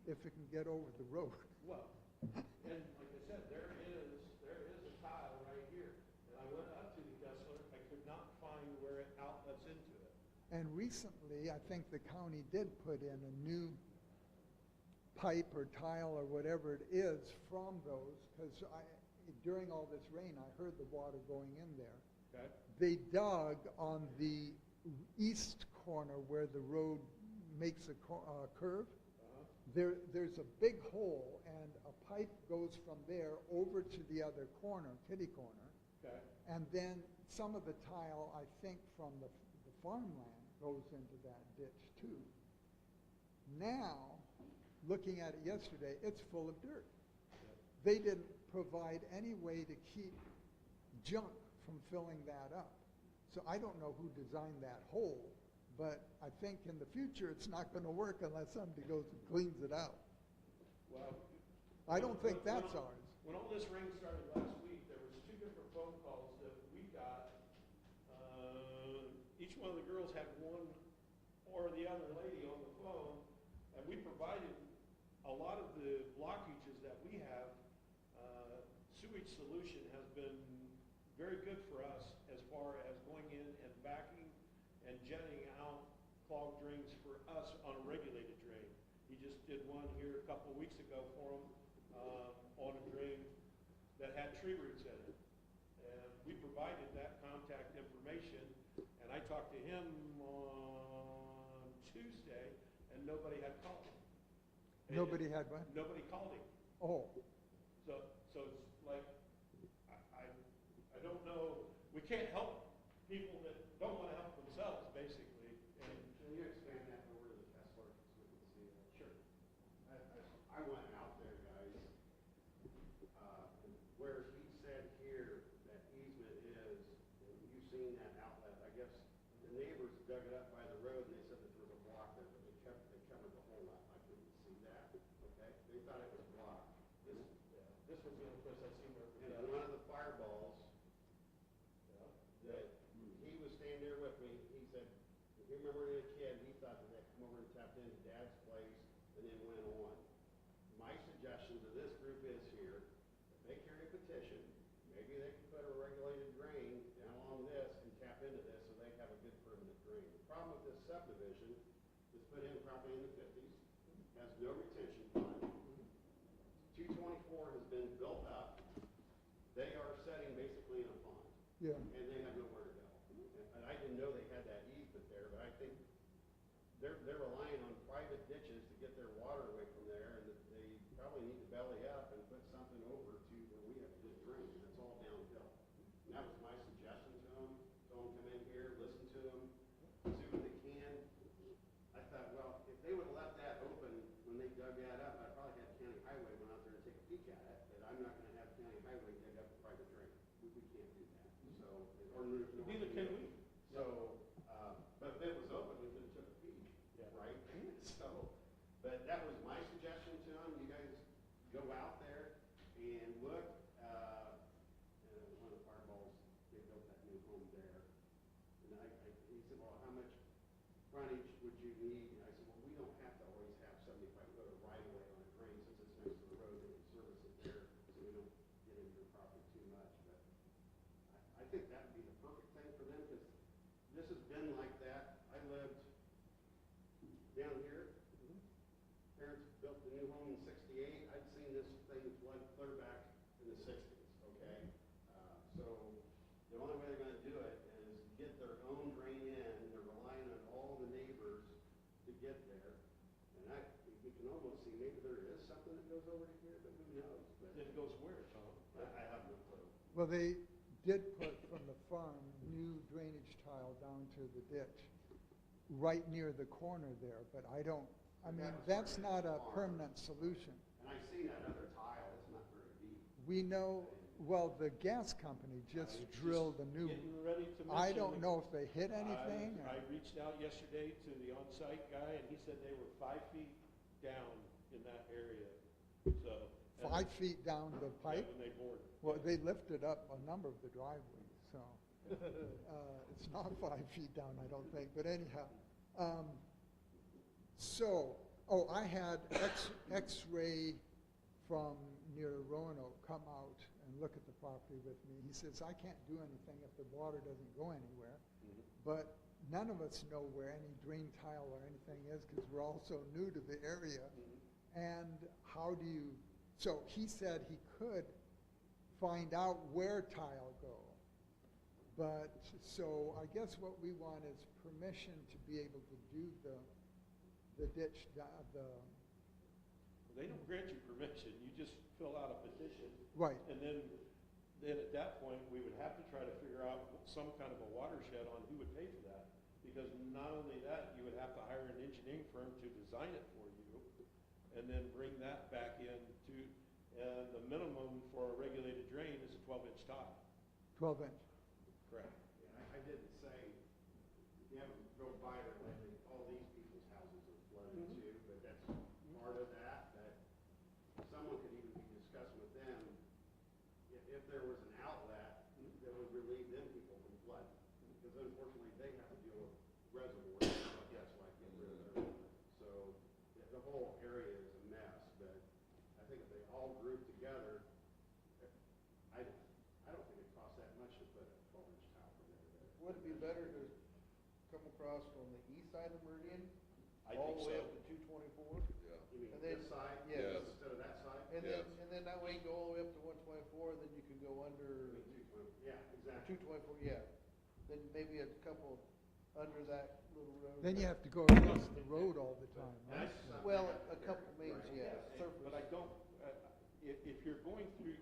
if it can get over the road. Well, and like I said, there is a tile right here, and I went up to the Kessler. I could not find where it outlets into it. And recently, I think the county did put in a new pipe or tile or whatever it is from those, because during all this rain, I heard the water going in there. Okay. They dug on the east corner where the road makes a curve. There's a big hole, and a pipe goes from there over to the other corner, kitty corner. Okay. And then some of the tile, I think, from the farmland goes into that ditch too. Now, looking at it yesterday, it's full of dirt. They didn't provide any way to keep junk from filling that up. So I don't know who designed that hole, but I think in the future it's not going to work unless somebody goes and cleans it out. Well, I don't think that's ours. when all this rain started last week, there was 2 different phone calls that we got. Each one of the girls had one or the other lady on the phone, and we provided a lot of the blockages that we have. Sewage Solution has been very good for us as far as going in and backing and jetting out clogged drains for us on a regulated drain. He just did one here a couple of weeks ago for them on a drain that had tree roots in it. And we provided that contact information, and I talked to him on Tuesday, and nobody had called him. Nobody had what? Nobody called him. Oh, So it's like, I don't know, we can't help people that don't want to help themselves, basically. And Can you expand that over to the Kessler so we can see that? Sure. I went out there, guys, and where he said here that easement is, and you've seen that outlet, I guess the neighbors dug it up by the road and they said that there was a block there, but they covered the whole lot. I couldn't see that, okay? They thought it was blocked. This was the only place I seen where it was And at. one of the fireballs that he was standing there with me, he said, if you remember as a kid, he thought that they come over and tapped into Dad's place and then went on. My suggestion to this group is here, if they carry a petition, maybe they can put a regulated drain down along this and tap into this so they have a good permanent drain. The problem with this subdivision is put in probably in the 50s, has no retention pond. 224 has been built up. They are setting basically in a pond. yeah. And they have nowhere to go. And I didn't know they had that easement there, but I think they're relying on private ditches to get their water away from there, and that they probably need to belly up and put something over to where we have a good drain, and it's all downhill. And that was my suggestion to them, tell them come in here, listen to them, see what they can. I thought, well, if they would've left that open when they dug that up, I probably had County Highway went out there and take a peek at it, but I'm not gonna have County Highway dig up a private drain. We can't do that, so, or there's no. Neither can we. So, but if it was open, we could've took a peek, Yeah. right? So, but that was my suggestion to them, you guys go out there and look, one of the fireballs, they built that new home there. And he said, well, how much frontage would you need? And I said, well, we don't have to always have 75-foot of right of way on a drain, since it's next to the road, they can service it there, so we don't get into your property too much, but I think that would be the perfect thing for them, because this has been like that. I lived down here. Parents built the new home in '68. I'd seen this thing flood clear back in the '60s, okay? So the only way they're gonna do it is get their own drain in. They're relying on all the neighbors to get there. And you can almost see, maybe there is something that goes over to here, but who knows? But It goes where, Tom? I have no clue. Well, they did put from the farm new drainage tile down to the ditch, right near the corner there, but I mean, that's not a permanent solution. And I've seen that other tile, it's not very deep. We know, well, the gas company just drilled a new, Getting ready to I mention don't the- know if they hit anything, I or, reached out yesterday to the on-site guy, and he said they were 5 feet down in that area, so. and- 5 feet down the Yeah, pipe. when they bored. Well, they lifted up a number of the driveways, so, it's not 5 feet down, I don't think, but anyhow. I had X-ray from near Roanoke come out and look at the property with me. He says, I can't do anything if the water doesn't go anywhere. But none of us know where any drain tile or anything is, because we're all so new to the area. And how do you, so he said he could find out where tile go. But, so I guess what we want is permission to be able to do the ditch, They don't grant you permission, you just fill out a petition. Right. And then at that point, we would have to try to figure out some kind of a watershed on who would pay for that. Because not only that, you would have to hire an engineering firm to design it for you, and then bring that back in to, and the minimum for a regulated drain is a 12-inch tile. 12-inch. Correct. Yeah, I didn't say, if you haven't drove by there lately, all these people's houses are flooded too, but that's part of that, that someone could even be discussing with them, if there was an outlet that would relieve them people from flood. Because unfortunately, they have to deal with reservoirs, I guess, like get rid of their, so the whole area is a mess, but I think if they all group together, I don't think it costs that much to put a 12-inch tile in there. Would it be better to come across from the east side of Meridian, I all think the way so. up to 224? Yeah. You mean And then- this side, yes. instead of that side? And Yes. then that way you go all the way up to 124, then you can go under I mean, 220, yeah, exactly. 224, yeah. Then maybe a couple under that little road. Then you have to go across the road all the time, right? That's something Well, that- a couple mains, yeah. But I don't, if you're going through,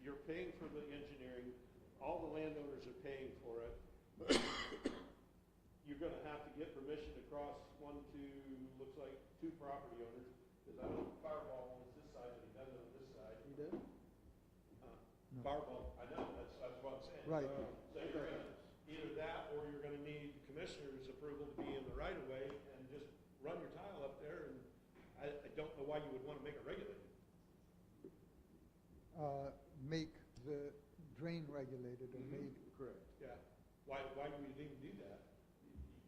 you're paying for the engineering, all the landowners are paying for it. You're gonna have to get permission to cross looks like two property owners, because I know Fireball owns this side, but he doesn't own this side. You do? Fireball, I know, that's what I'm saying. Right. So you're gonna, either that, or you're gonna need commissioner's approval to be in the right of way and just run your tile up there, and I don't know why you would wanna make it regulated. Make the drain regulated or made, Correct. Yeah, why do we even do that?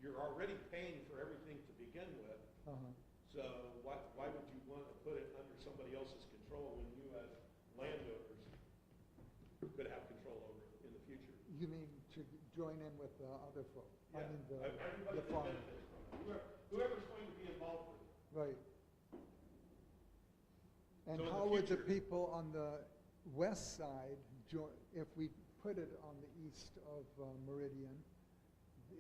You're already paying for everything to begin with, so why would you want to put it under somebody else's control when you as landowners could have control over it in the future? you mean to join in with the other folk? I Yeah, mean, everybody the that farmers, benefits from it, whoever's going to be involved with it. right. And So in the how would the future- people on the west side join, if we put it on the east of Meridian,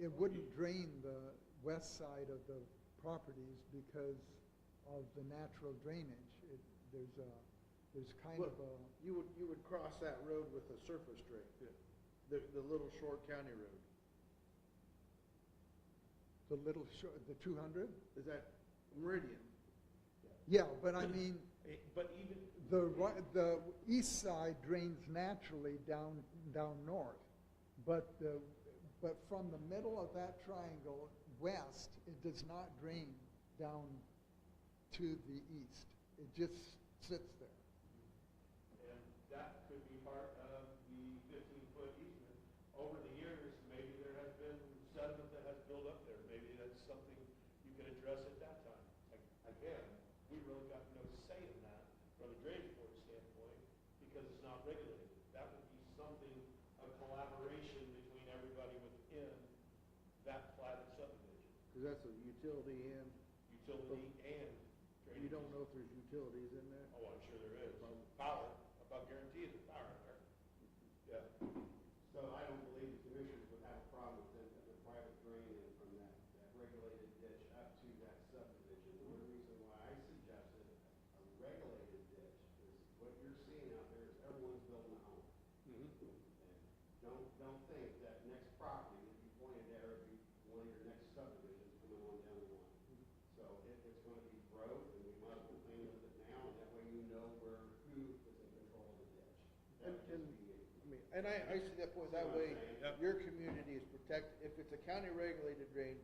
it wouldn't drain the west side of the properties because of the natural drainage. There's kind of a, You would cross that road with a surface drain. Yeah. The little short county road. the little, the 200? Is that Meridian? Yeah, but I mean, But even, the east side drains naturally down north, but from the middle of that triangle west, it does not drain down to the east. It just sits there. and that could be part of the 15-foot easement. Over the years, maybe there has been sediment that has built up there. Maybe that's something you can address at that time. Again, we really got no say in that from a drainage board standpoint because it's not regulated. That would be something, a collaboration between everybody within that platted subdivision, Because that's a utility and, utility and drainage. you don't know if there's utilities in there? Oh, I'm sure there is. Power, about guarantee there's power in there. Yeah. So I don't believe the commissioners would have a problem with them putting a private drain in from that regulated ditch up to that subdivision. The only reason why I suggested a regulated ditch is what you're seeing out there is everyone's building a home. And don't think that next property that you pointed there would be one of your next subdivisions coming on down the line. So it's gonna be growth, and we might as well plan with it now, and that way you know who is in control of the ditch. That would just be me. I mean, and I see that point, that See what way, I'm saying? Yep. your community is protected. If it's a county regulated drain,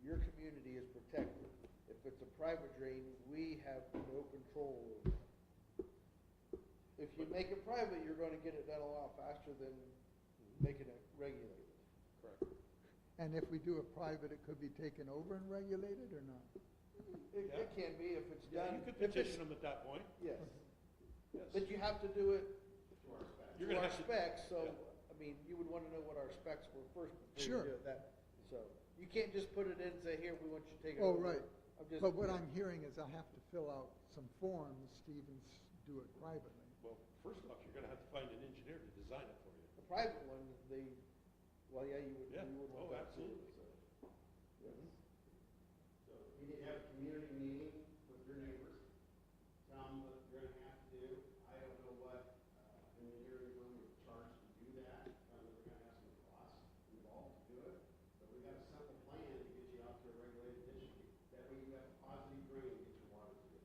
your community is protected. If it's a private drain, we have no control over it. If you make it private, you're gonna get it done a lot faster than making it regulated. Correct. And if we do a private, it could be taken over and regulated or not? It Yeah. can be if it's Yeah, done. you could if it's- petition them at that point. Yes, Yes. but you have to do it To our specs. You're to gonna our have to- specs, so, yeah. I mean, you would wanna know what our specs were first before Sure. you do it. So, you can't just put it in and say, here, we want you to take it Oh, over. right. I'm just- But what I'm hearing is I have to fill out some forms, Stevens do it privately. Well, first off, you're gonna have to find an engineer to design it for you. The private one, well, yeah, you would Yeah. want Oh, that too, absolutely. so. Yes. So you need to have a community meeting with your neighbors, tell them what you're gonna have to do. I don't know what engineering firm would charge to do that, we're gonna have some costs involved to do it. But we got a simple plan to get you out to a regulated ditch. That way you have a positive drain to get your water through.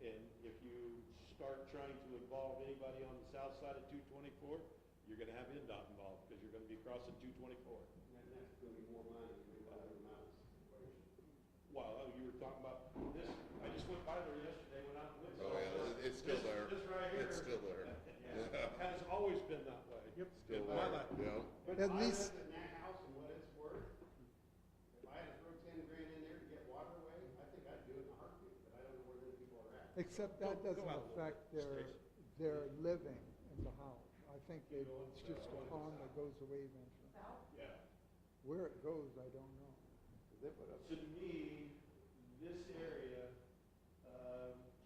And if you start trying to involve anybody on the south side of 224, you're gonna have NDOT involved, because you're gonna be crossing 224. And that's gonna be more money, than what other amounts equation. Well, you were talking about this, I just went by there yesterday when I went. Oh, yeah, it's still there. This right here. It's still there. Has always been that way. Yep. Still In my there, life. yeah. But At if I least- lived in that house and what it's worth, if I had to throw 10 grand in there to get water away, I think I'd do it in a heartbeat, but I don't know where the people are at. Except Go- that go doesn't out a little affect bit, their living in the house. I think it's just a pond that goes away eventually. Yeah. Where it goes, I don't know. They put up, To me, this area,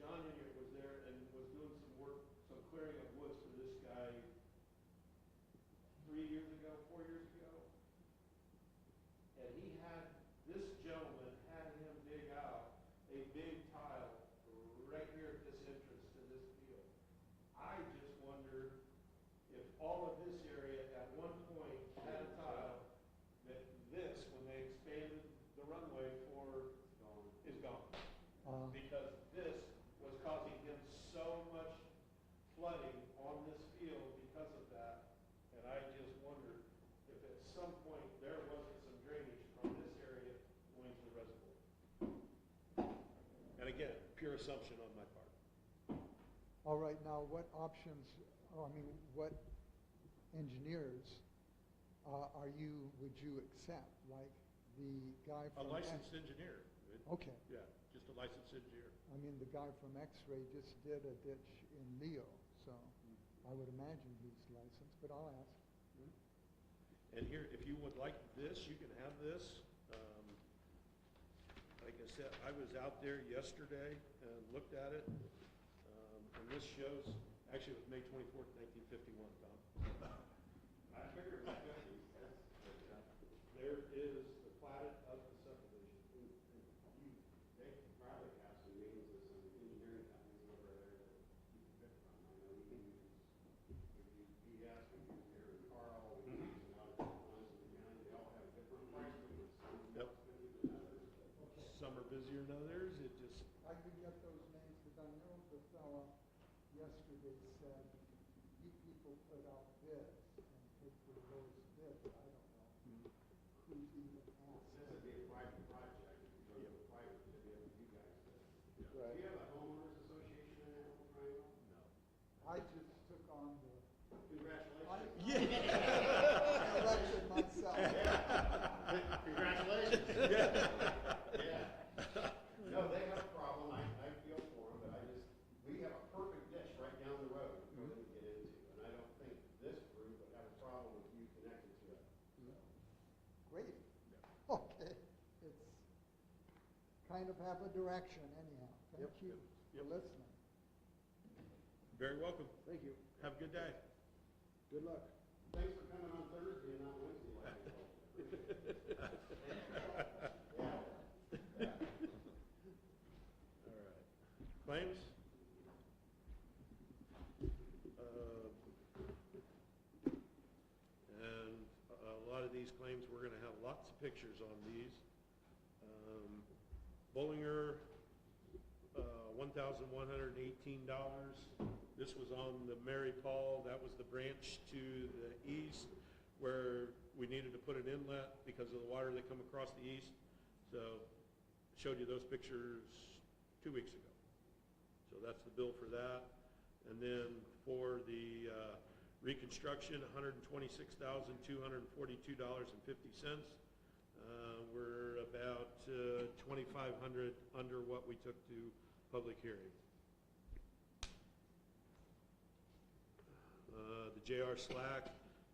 John Henry was there and was doing some work, some clearing of woods for this guy 3 years ago, 4 years ago. And he had, this gentleman had him dig out a big tile right here at this entrance to this field. I just wonder if all of this area at one point had a tile, that this, when they expanded the runway for, is gone. Because this was causing him so much flooding on this field because of that. And I just wonder if at some point there wasn't some drainage from this area going to the reservoir. And again, pure assumption on my part. All right, now what options, what engineers would you accept? Like the guy A from... licensed engineer. Okay. Yeah, just a licensed engineer. I mean, the guy from X-Ray just did a ditch in Leo, so I would imagine he's licensed, but I'll ask. And here, if you would like this, you can have this. Like I said, I was out there yesterday and looked at it. And this shows, actually it was May 24th, 1951, Tom. I figured it was 50. There is the platted of the subdivision. They could probably have some meetings with some engineering companies over there that you could pick from. I know we can use, BS, we use here in Carl, we use a lot of different ones in the county, they all have different price points. Some are Yep. more expensive than others, but Some are busier than others, it just, I could get those names, because I know the fella yesterday said, you people put out bids and take the lowest bid, but I don't know who's even asked. this would be a private project, if you go to a private, to be able to you guys to. right. Do you have a homeowners association in Apple Triangle? No. I just took on the, Congratulations. I elected myself. Congratulations. Yeah. No, they have a problem, I feel for them, but we have a perfect ditch right down the road for them to get into, and I don't think this group would have a problem with you connected to it. Great. Okay. It's kind of have a direction anyhow. Thank you for listening. very welcome. Thank you. Have a good day. Good luck. Thanks for coming on Thursday and not Wednesday like you told me. All right. Claims? And a lot of these claims, we're gonna have lots of pictures on these. Bollinger, $1,118. This was on the Mary Paul, that was the branch to the east where we needed to put an inlet because of the water that come across the east. So, showed you those pictures 2 weeks ago. So that's the bill for that. And then for the reconstruction, $126,242.50. We're about 2,500 under what we took to public hearing. The JR Slack,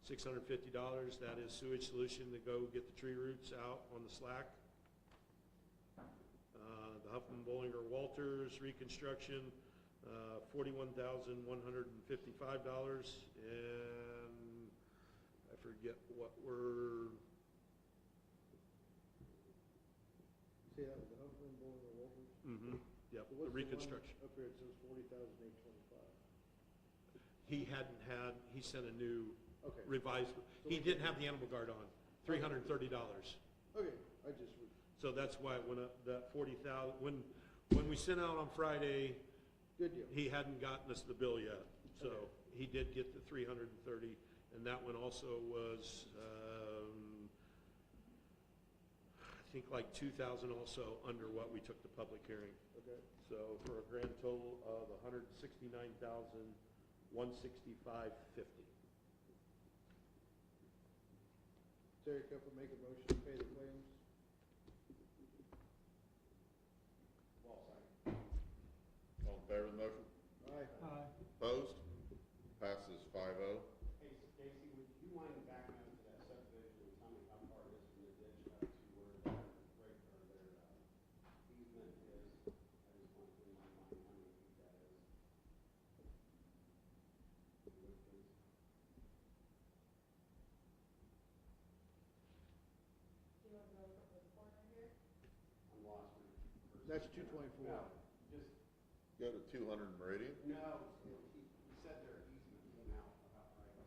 $650. That is sewage solution to go get the tree roots out on the slack. The Huffman Bollinger Walters reconstruction, $41,155. And I forget what we're, See, that was the Huffman Bollinger Walters? yep, So the what's reconstruction. one up here, it says 40,825. He hadn't had, he sent a new Okay. revised, he didn't have the animal guard on, $330. Okay, I just, So that's why it went up, that 40,000, when we sent out on Friday Good deal. He hadn't gotten us the bill yet, so Okay. he did get the 330, and that one also was, I think like 2,000 also under what we took the public hearing. Okay. So for a grand total of 169,165.50. Terry Kemper make a motion to pay the claims. Well, second. All in favor of the motion? Aye. Opposed? Passes 5-0. Hey, Stacy, would you mind backing up to that subdivision and tell me how far it is from the ditch up to where their break, or their, easement is? I just want to, in my mind, how many feet that is. If you would, please. Do you want to go from the corner here? I'm lost for. That's 224. No, just, Go to 200 Meridian. no, he said their easement came out about right.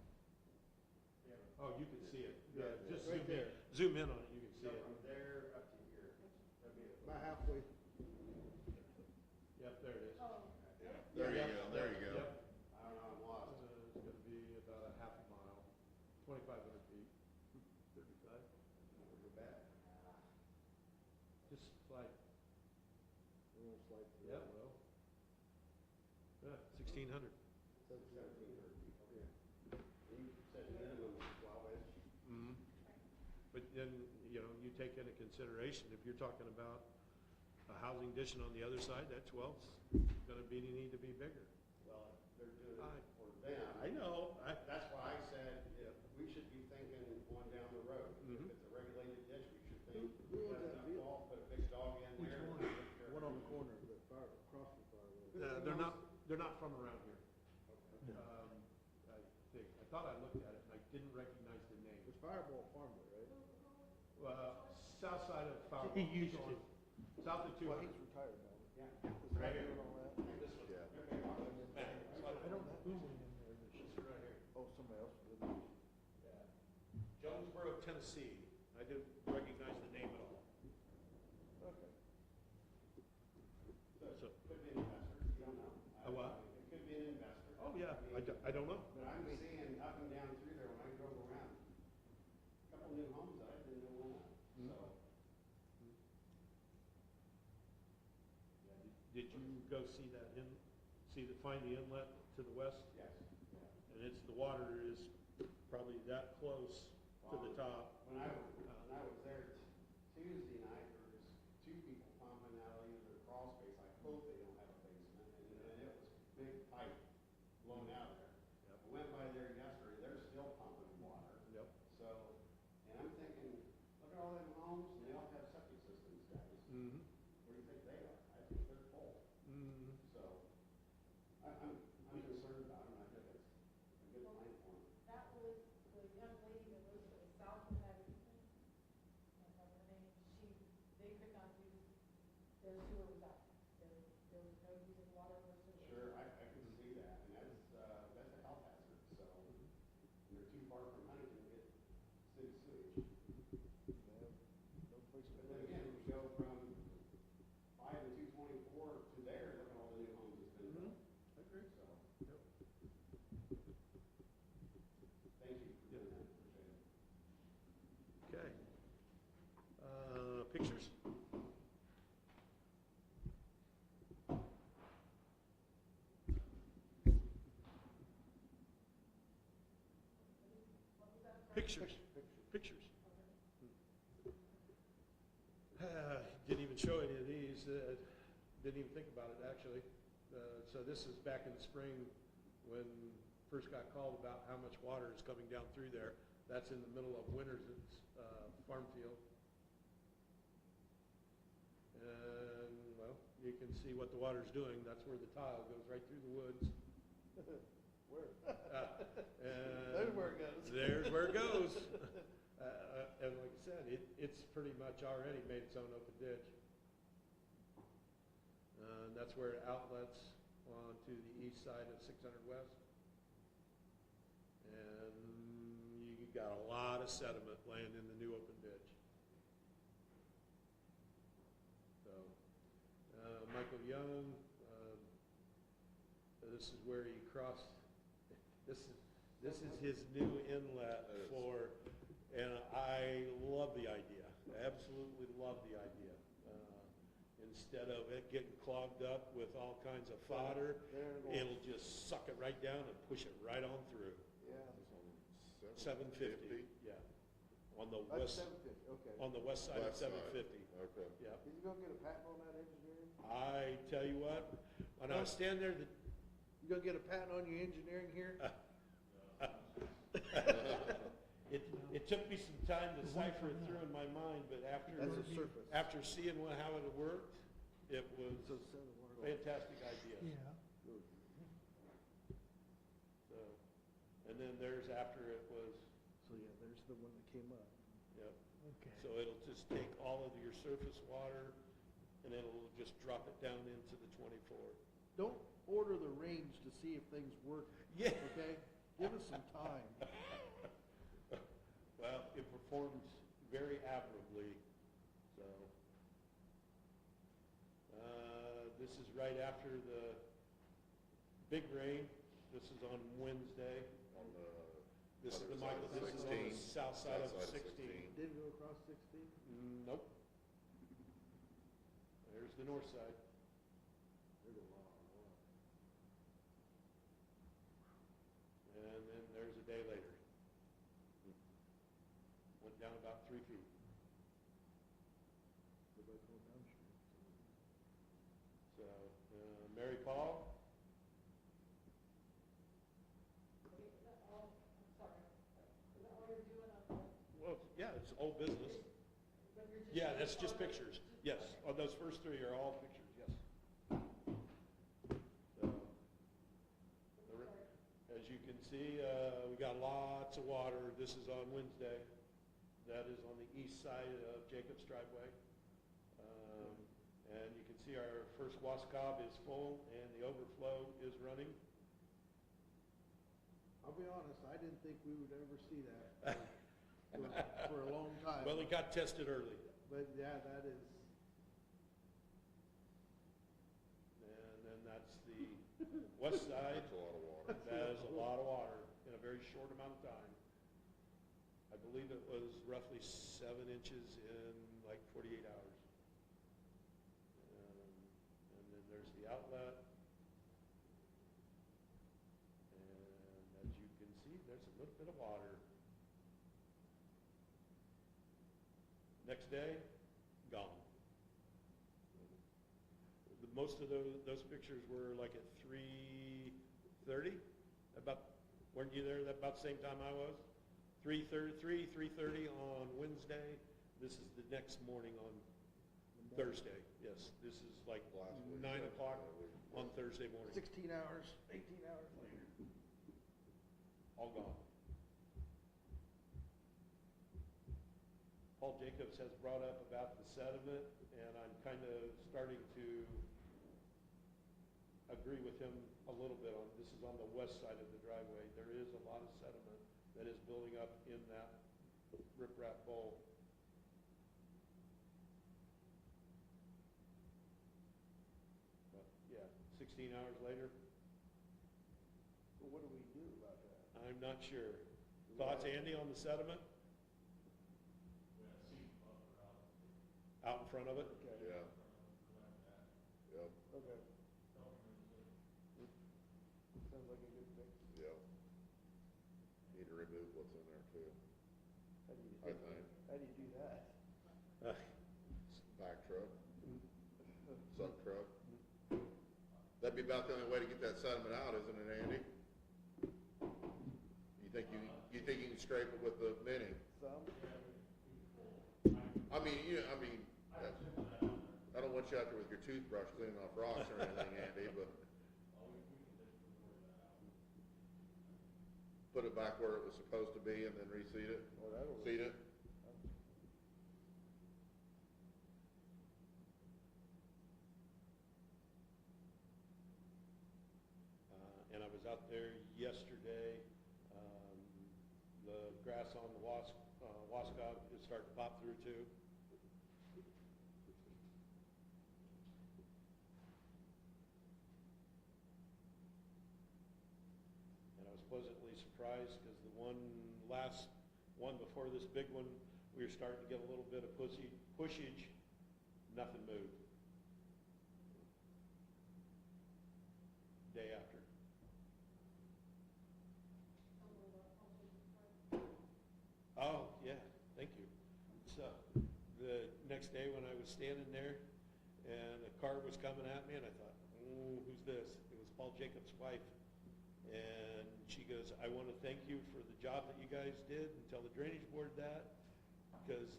They have a- Oh, you can see it. Yeah, Just right there. zoom in on it, you can see So it. from there up to here, that'd be About halfway. Yep, there it is. Oh, Yeah. There you go, there you go. Yep. I don't know, I'm lost. It's gonna be about a half a mile, 2,500 feet, 35. We'll go back. Just slide. We're gonna slide through. Yeah, well. Yeah, 1,600. 1,700 feet, okay. And you said minimum 12-inch. Mm-hmm. But then, you know, you take into consideration, if you're talking about a housing addition on the other side, that 12's gonna need to be bigger. Well, they're doing I- it for them. I know, That's why I said, we should be thinking on down the road. Mhm. If it's a regulated ditch, we should think, Who we owns got that enough field? wall, put a big dog in Which there. one? and take care of One on the everything. corner, the fire, across from Firewall. they're not from around here. I think, I thought I looked at it, and I didn't recognize the name. It's Fireball Farmer, right? South side of Power. He used to. South of Well, 200. he's retired now. Yeah. Is Right that here. doing all that? Yeah. I don't know who's in there. It's right here. Oh, somebody else did it. Jonesboro, Tennessee. I didn't recognize the name at all. Okay. So So- it could be an investor, you don't know. A what? It could be an investor. Oh, yeah, I mean, I don't know. But I'm seeing up and down through there when I drove around, a couple new homes that I didn't know went up, Mhm. so. Did you go see find the inlet to the west? Yes, yeah. And the water is probably that close to the top. When I was there Tuesday night, there was two people pumping out of either their crawl space. I hope they don't have a basement, and it was big pipe blown out of there. Yep. I went by there yesterday, they're still pumping water. Yep. So, and I'm thinking, look at all them homes, and they all have septic systems, guys. Mm-hmm. Where do you think they are? I think they're full. Mm-hmm. So, I'm concerned about them. I think it's a good plan for them. that was the young lady that lives to the south of that easement. I don't know her name. They could not use, their sewer was out. There was no using water or sewer. Sure, I can see that, and that's a health hazard, so, and they're too far from Huntington to get city sewage. No place to But put then it. again, we go from 5 and 224 to there, look at all the new homes that's been built. I agree. So, Yep. thank you for doing that, appreciate it. Okay. Pictures? Pictures. Pictures. Didn't even show any of these, didn't even think about it, actually. So this is back in the spring when first got called about how much water is coming down through there. That's in the middle of Winters' farm field. And, well, you can see what the water's doing. That's where the tile goes right through the woods. Where? And There's where it goes. There's where it goes. And like I said, it's pretty much already made its own open ditch. And that's where it outlets onto the east side of 600 West. And you got a lot of sediment laying in the new open ditch. So, Michael Young this is where he crossed, this is his new inlet That is. for, and I love the idea, absolutely love the idea. Instead of it getting clogged up with all kinds of fodder, There it goes. it'll just suck it right down and push it right on through. Yeah. It's on 750, yeah. On the That's west, 750, okay. on the west side of West side. 750, Okay. yeah. Did you go get a patent on that engineering? I tell you what, when I was standing there, You gonna get a patent on your engineering here? it took me some time to cipher it through in my mind, but That's a surface. after seeing how it worked, it was So a 7 fantastic idea. Yeah. So, and then there's after it was, So yeah, there's the one that came up. yep. Okay. So it'll just take all of your surface water and it'll just drop it down into the 24. Don't order the range to see if things work, Yeah. okay? Give us some time. Well, it performs very admirably, so. This is right after the big rain. This is on Wednesday. On the This is other the side Michael, of this is on the 16, south side of south 16. Didn't go across 16? Nope. There's the north side. There's a lot of water. And then there's a day later. Went down about 3 feet. But that's all downstream. So, Mary Paul, Okay, is that all, I'm sorry, is that all you're doing on the, well, yeah, it's old business. but you're just. Yeah, doing that's just photos? pictures. Yes, on those first 3 are all pictures, yes. So, as you can see, we got lots of water. This is on Wednesday. That is on the east side of Jacob's driveway. And you can see our first wascob is full and the overflow is running. I'll be honest, I didn't think we would ever see that for a long time. Well, it got tested early. But yeah, that is, And then that's the west side. That's a lot of water. That is a lot of water in a very short amount of time. I believe it was roughly 7 inches in like 48 hours. And then there's the outlet. And as you can see, there's a little bit of water. Next day, gone. Most of those pictures were like at 3:30, about, weren't you there about the same time I was? 3:30 on Wednesday. This is the next morning on Thursday. Yes, this is like Last week, 9 yeah. o'clock Yeah, on Thursday morning. 16 hours, 18 hours later. All gone. Paul Jacobs has brought up about the sediment, and I'm kind of starting to agree with him a little bit on, this is on the west side of the driveway. There is a lot of sediment that is building up in that riprap bowl. But, yeah, 16 hours later, But what do we do about that? I'm not sure. Thoughts, Andy, on the sediment out in front of it? Okay. Yeah. Yep, Okay. Sounds like a good fix. yep. Need to remove what's in there too, How do you, I think. how do you do that? Back truck, suck truck. That'd be about the only way to get that sediment out, isn't it, Andy? You think you can scrape it with the mini? Some? I mean, I don't want you out there with your toothbrush cleaning off rocks or anything, Andy, but put it back where it was supposed to be and then reseed it, Well, that'll. seed it. And I was out there yesterday. The grass on the wascob is starting to pop through too. pleasantly surprised, because the last one before this big one, we were starting to get a little bit of pushage, nothing moved. Day after. Oh, yeah, thank you. So, the next day when I was standing there, and a car was coming at me, and I thought, oh, who's this? It was Paul Jacobs' wife. And she goes, I want to thank you for the job that you guys did, and tell the drainage board that, because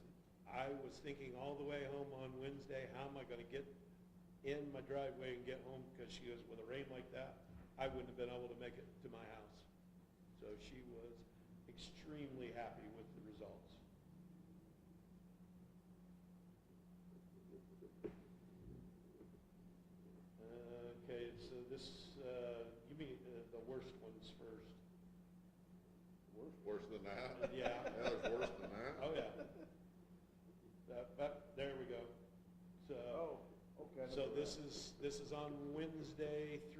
I was thinking all the way home on Wednesday, how am I going to get in my driveway and get home? Because she goes, with a rain like that, I wouldn't have been able to make it to my house. So she was extremely happy with the results. Okay, so this, give me the worst ones first. Worse than that? Yeah. Yeah, there's worse than that? Oh, yeah. There we go. So, okay. so this is on Wednesday, it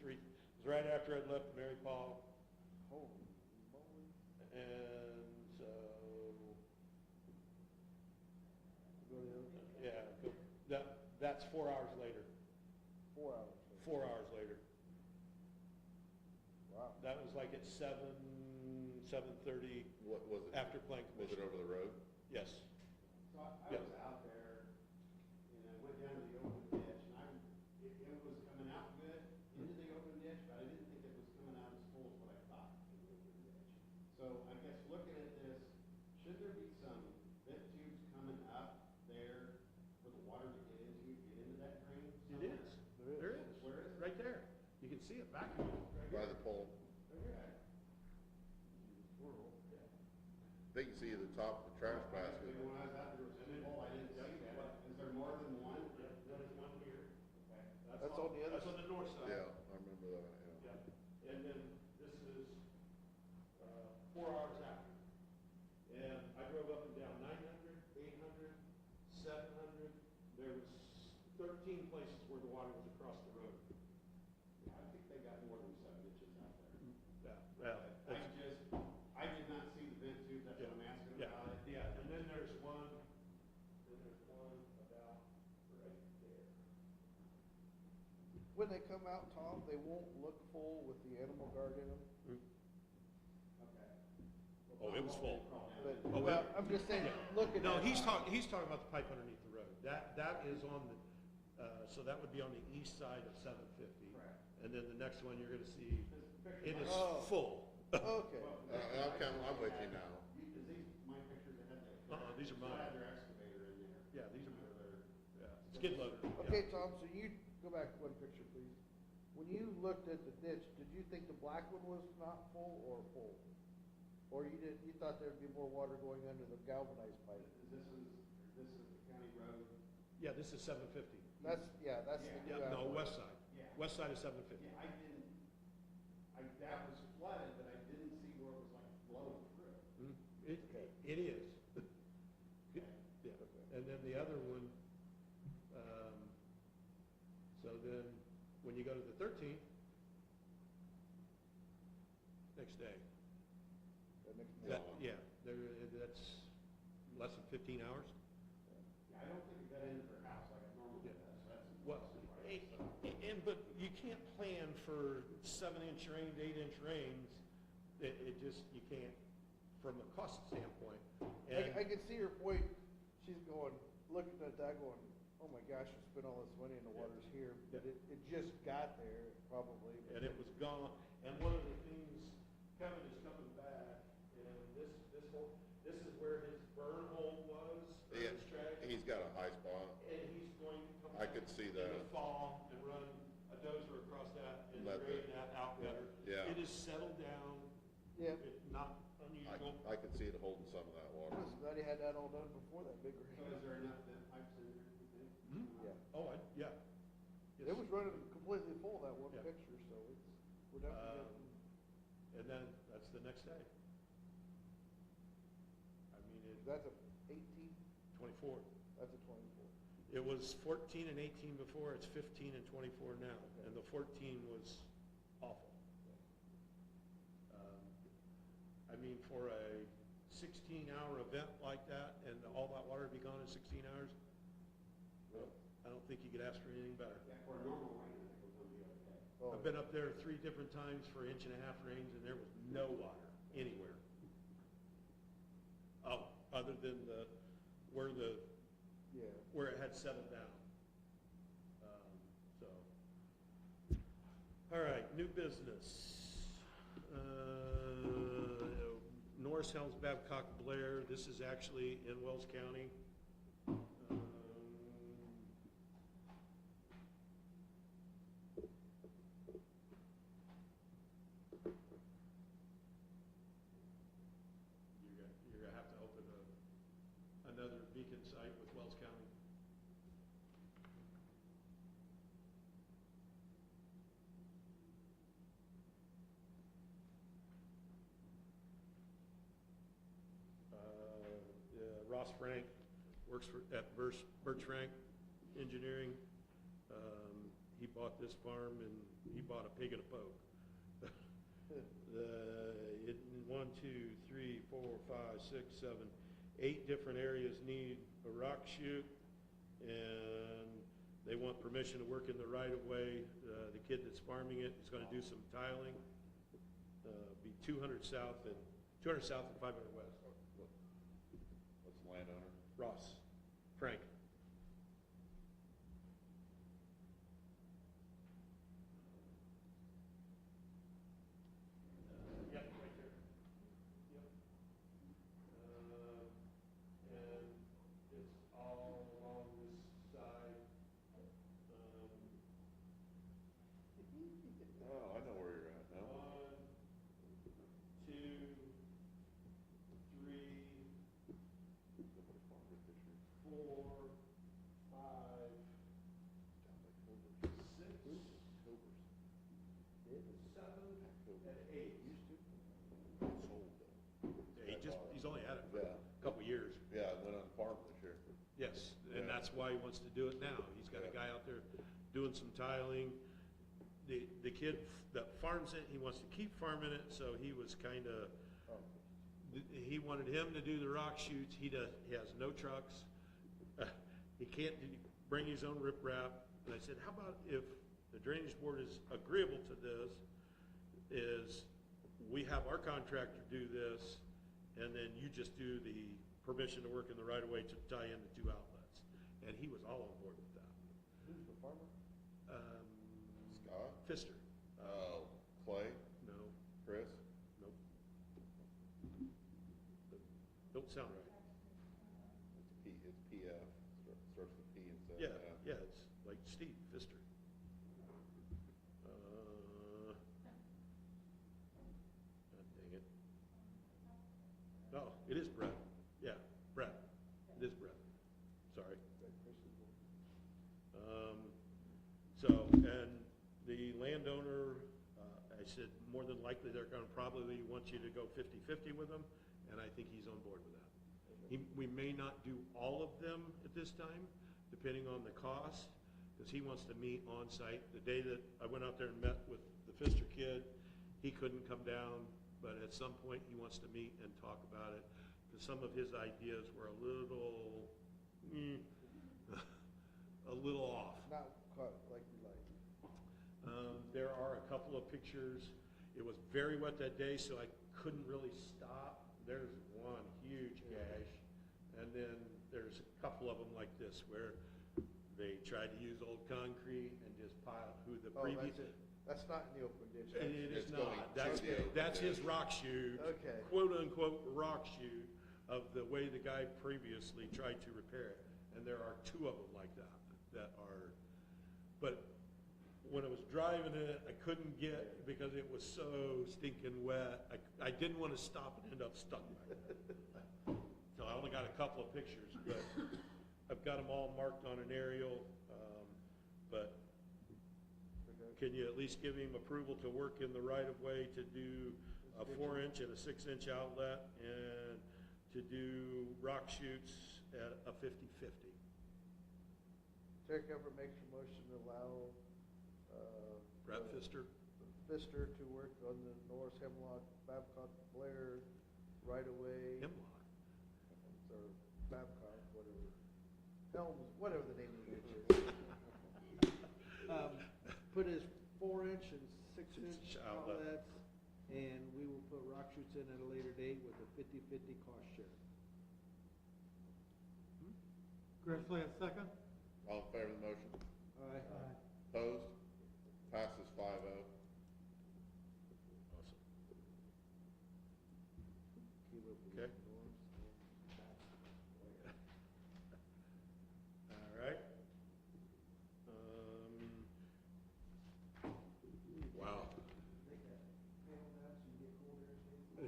was right after I'd left Mary Paul. Holy moly. And so, Go to the other picture. yeah, that's 4 hours later. 4 hours. 4 hours later. Wow. That was like at 7:30 What was it? after plan Was it commission. over the road? Yes. So I Yeah. was out there, and I went down to the open ditch, and it was coming out good into the open ditch, but I didn't think it was coming out as full as what I thought in the open ditch. So I guess looking at this, should there be some vent tubes coming up there for the water to get into that drain? It somewhere? is. There is. Where is it? Right there. You can see it back here. Right By here. the pole? Okay. They can see the top of the trash basket. When I was out there, it was in the hole, I didn't see that. Is there more than one? There's one here. Okay. That's on the other That's on the north side. Yeah, I remember that, yeah. Yeah. And then this is 4 hours after. And I drove up and down 900, 800, 700. There was 13 places where the water was across the road. Yeah, I think they got more than 7 inches out there. Yeah. Well, I did not see the vent tube, that's what I'm asking yeah, about it. yeah. And then there's one about right there. When they come out, Tom, they won't look full with the animal guard in them. Okay. Oh, it was full. But, Oh, well, it- I'm just saying, Yeah. looking No, at. he's talking about the pipe underneath the road. That is on the, so that would be on the east side of 750. Correct. And then the next one you're gonna see, it is Oh. full. Okay. I'm with you now. Is these my pictures that had These are still mine. had their excavator in there? Yeah, these are Or their- Yeah, skid loader. yeah. Okay, Tom, so you, go back one picture, please. When you looked at the ditch, did you think the black one was not full or full? Or you thought there'd be more water going under the galvanized pipe? This is the county road. Yeah, this is 750. That's the Yeah, new no, asphalt. west side. Yeah. West side is 750. Yeah, that was flooded, but I didn't see where it was like blowing through. It is. Yeah. And then the other one, so then when you go to the 13th, next day. Yeah, that's less than 15 hours. Yeah, I don't think it got into their house like it normally Yeah. does. That's Well, but you can't plan for 7-inch rains, 8-inch rains. It just, you can't, from a cost standpoint. And I can see her point, she's going, looking at that going, oh my gosh, we spent all this money and the water's here, but it just got there, probably. and it was gone. And one of the things, Kevin is coming back, and this is where his burn hole was for Yeah, his track. he's got a high spot. And he's going to come. I could see in the that. fall and run a dozer across that and Let drain the- that out better. Yeah. It is settled down. Yeah. Not unusual. I could see it holding some of that water. I was glad he had that all done before that big rain. So is there enough vent pipes in there, you think? Yeah. Oh, yeah. It was running completely full, that one Yeah. picture, so we're definitely getting. And then that's the next day. I mean, That's a 18, 24. that's a 24. It was 14 and 18 before, it's 15 and 24 now, and the 14 was awful. for a 16-hour event like that, and all that water would be gone in 16 hours, well, I don't think you could ask for anything better. Yeah, for a normal rain, I think it was gonna be okay. I've been up there 3 different times for 1.5 inch rains, and there was no water anywhere. Oh, other than where it had settled down. So, all right, new business. Norris Helms Babcock Blair, this is actually in Wells County. You're gonna have to open another beacon site with Wells County. Ross Frank works at Birch Frank Engineering. He bought this farm and he bought a pig and a poke. 1, 2, 3, 4, 5, 6, 7, 8 different areas need a rock chute, and they want permission to work in the right of way. The kid that's farming it is going to do some tiling. Be 200 south and 500 west. What's the landowner? Ross Frank. Yep, right there. Yep. And it's all along this side. Oh, I know where you're at now. 1, 2, 3, 4, 5, 6, 7, and 8. He's only had it for a couple years. Yeah, I went on farm this year. Yes, and Yeah. that's why he wants to do it now. He's got a guy out there doing some tiling. The kid that farms it, he wants to keep farming it, so he was kind of, he wanted him to do the rock chutes. He has no trucks. He can't bring his own riprap. And I said, how about if the drainage board is agreeable to this, is we have our contractor do this, and then you just do the permission to work in the right of way to tie in the 2 outlets. And he was all on board with that. Who's the farmer? Scott? Pfister. Oh, Clay? No, Chris? nope. Don't sound right. It's PF, starts with P instead. Yeah, it's like Steve Pfister. Dang it. Oh, it is Brett. Yeah, Brett. It is Brett. Sorry. And the landowner, I said, more than likely, they're gonna probably want you to go 50-50 with them, and I think he's on board with that. We may not do all of them at this time, depending on the cost, because he wants to meet on site. The day that I went out there and met with the Pfister kid, he couldn't come down, but at some point, he wants to meet and talk about it, because some of his ideas were a little, a little off. Not quite like we like. There are a couple of pictures. It was very wet that day, so I couldn't really stop. There's one huge gash, and then there's a couple of them like this where they tried to use old concrete and just pile who the previous. That's not in the open ditch. And it is It's going not. to the open That's his ditch. rock chute. Okay. Quote unquote rock chute of the way the guy previously tried to repair it. And there are 2 of them like that are, but when I was driving it, I couldn't get, because it was so stinking wet, I didn't want to stop and end up stuck back there. So I only got a couple of pictures, but I've got them all marked on an aerial. But can you at least give him approval to work in the right of way to do a 4-inch and a 6-inch outlet, and to do rock chutes at a 50-50? Terry Kemper makes a motion to allow, Brett Pfister? Pfister to work on the Norris Hemlock Babcock Blair right-of-way. Hemlock. Or Babcock, whatever, Helms, whatever the name of the ditch is. Put his 4-inch and 6-inch Outlet. outlets, and we will put rock shoots in at a later date with a 50/50 cost share. Grizzly, a second? All in favor of the motion? Aye. Opposed? Passes 5-0. Awesome. Keep up with Okay. the norms. All right. Wow. Make that panel maps and get cold air stations.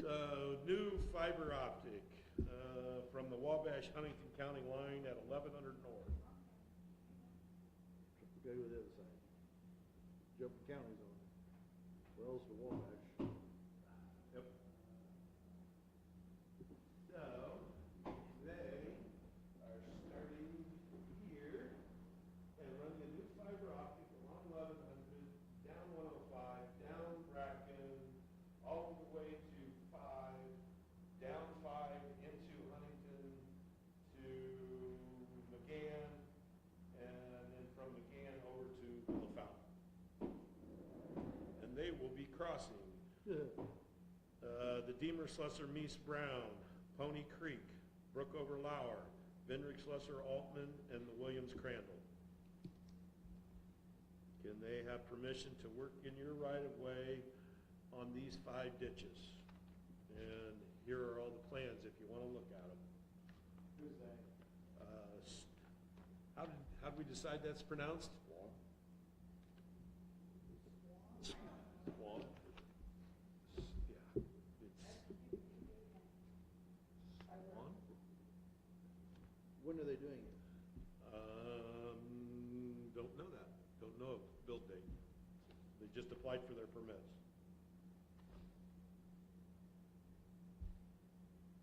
So, new fiber optic, from the Wabash Huntington County line at 1100 North. Go to the other side. Jumping counties on it. Wells to Wabash. Yep. So, they are starting here and running a new fiber optic along 1100, down 105, down Bracken, all the way to 5, down 5 into Huntington to McGann, and then from McGann over to LaFountain. And they will be crossing the Deemer Slusser Meese Brown, Pony Creek, Brookover Lauer, Vendrick Slusser Altman, and the Williams Crandall. Can they have permission to work in your right-of-way on these 5 ditches? And here are all the plans if you want to look at them. Who's that? How did we decide that's pronounced? Swan. Yeah, it's Swan. When are they doing it? Don't know that. Don't know of build date. They just applied for their permits.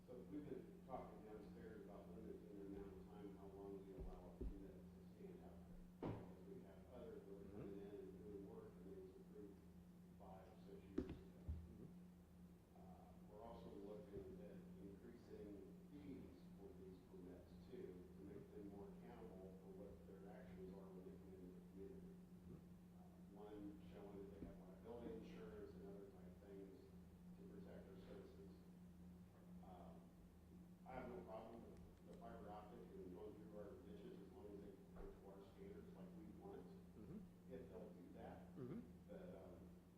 So we've been talking downstairs about limiting the amount of time, how long we allow a permit to stand out there. Because we have others that are coming in and doing work and it was approved 5 or 6 years ago. We're also looking at increasing fees for these permits too, to make them more accountable for what their actions are when they come into the community. One showing that they have liability insurance and other type things to protect our citizens. I have no problem with the fiber optic and going through our ditches as long as they come to our standards like we want, if they'll do that. But,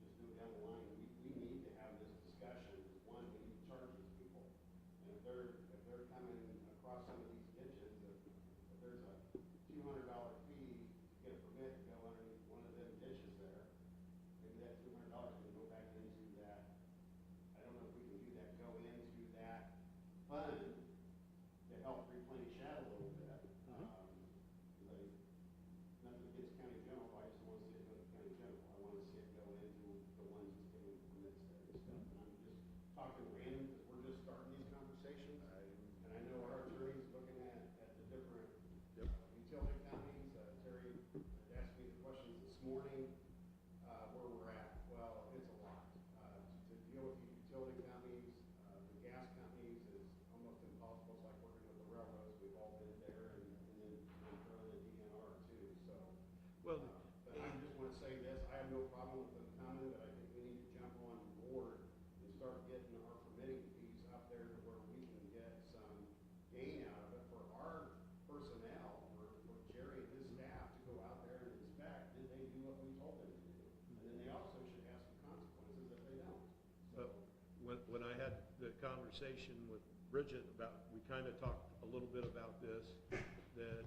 just do it down the line, we need to have this discussion, because one, we need to charge these people. And if they're coming across some of these ditches, if there's a $200 fee to get a permit to go underneath one of them ditches there, maybe that $200 can go back into that. I don't know if we can do that, go into that fund to help replenish that a little bit. Nothing against county general, I just don't want to see it go to county general. I want to see it go into the ones that's giving permits there and stuff. And I'm just talking random, because we're just starting these conversations. And I know our attorney's looking at the different utility companies. Terry asked me the questions this morning, where we're at. Well, it's a lot. To deal with the utility companies, the gas companies is almost impossible. It's like working with the railroads. We've all been there, and then throwing the DNR too. So, Well, but I just want to say this, I have no problem with them coming, but I think we need to jump on board and start getting our permitting fees up there to where we can get some gain out of it for our personnel, for Jerry and his staff to go out there and inspect. Did they do what we told them to do? And then they also should have some consequences if they don't. So, But when I had the conversation with Bridget about, we kind of talked a little bit about this, that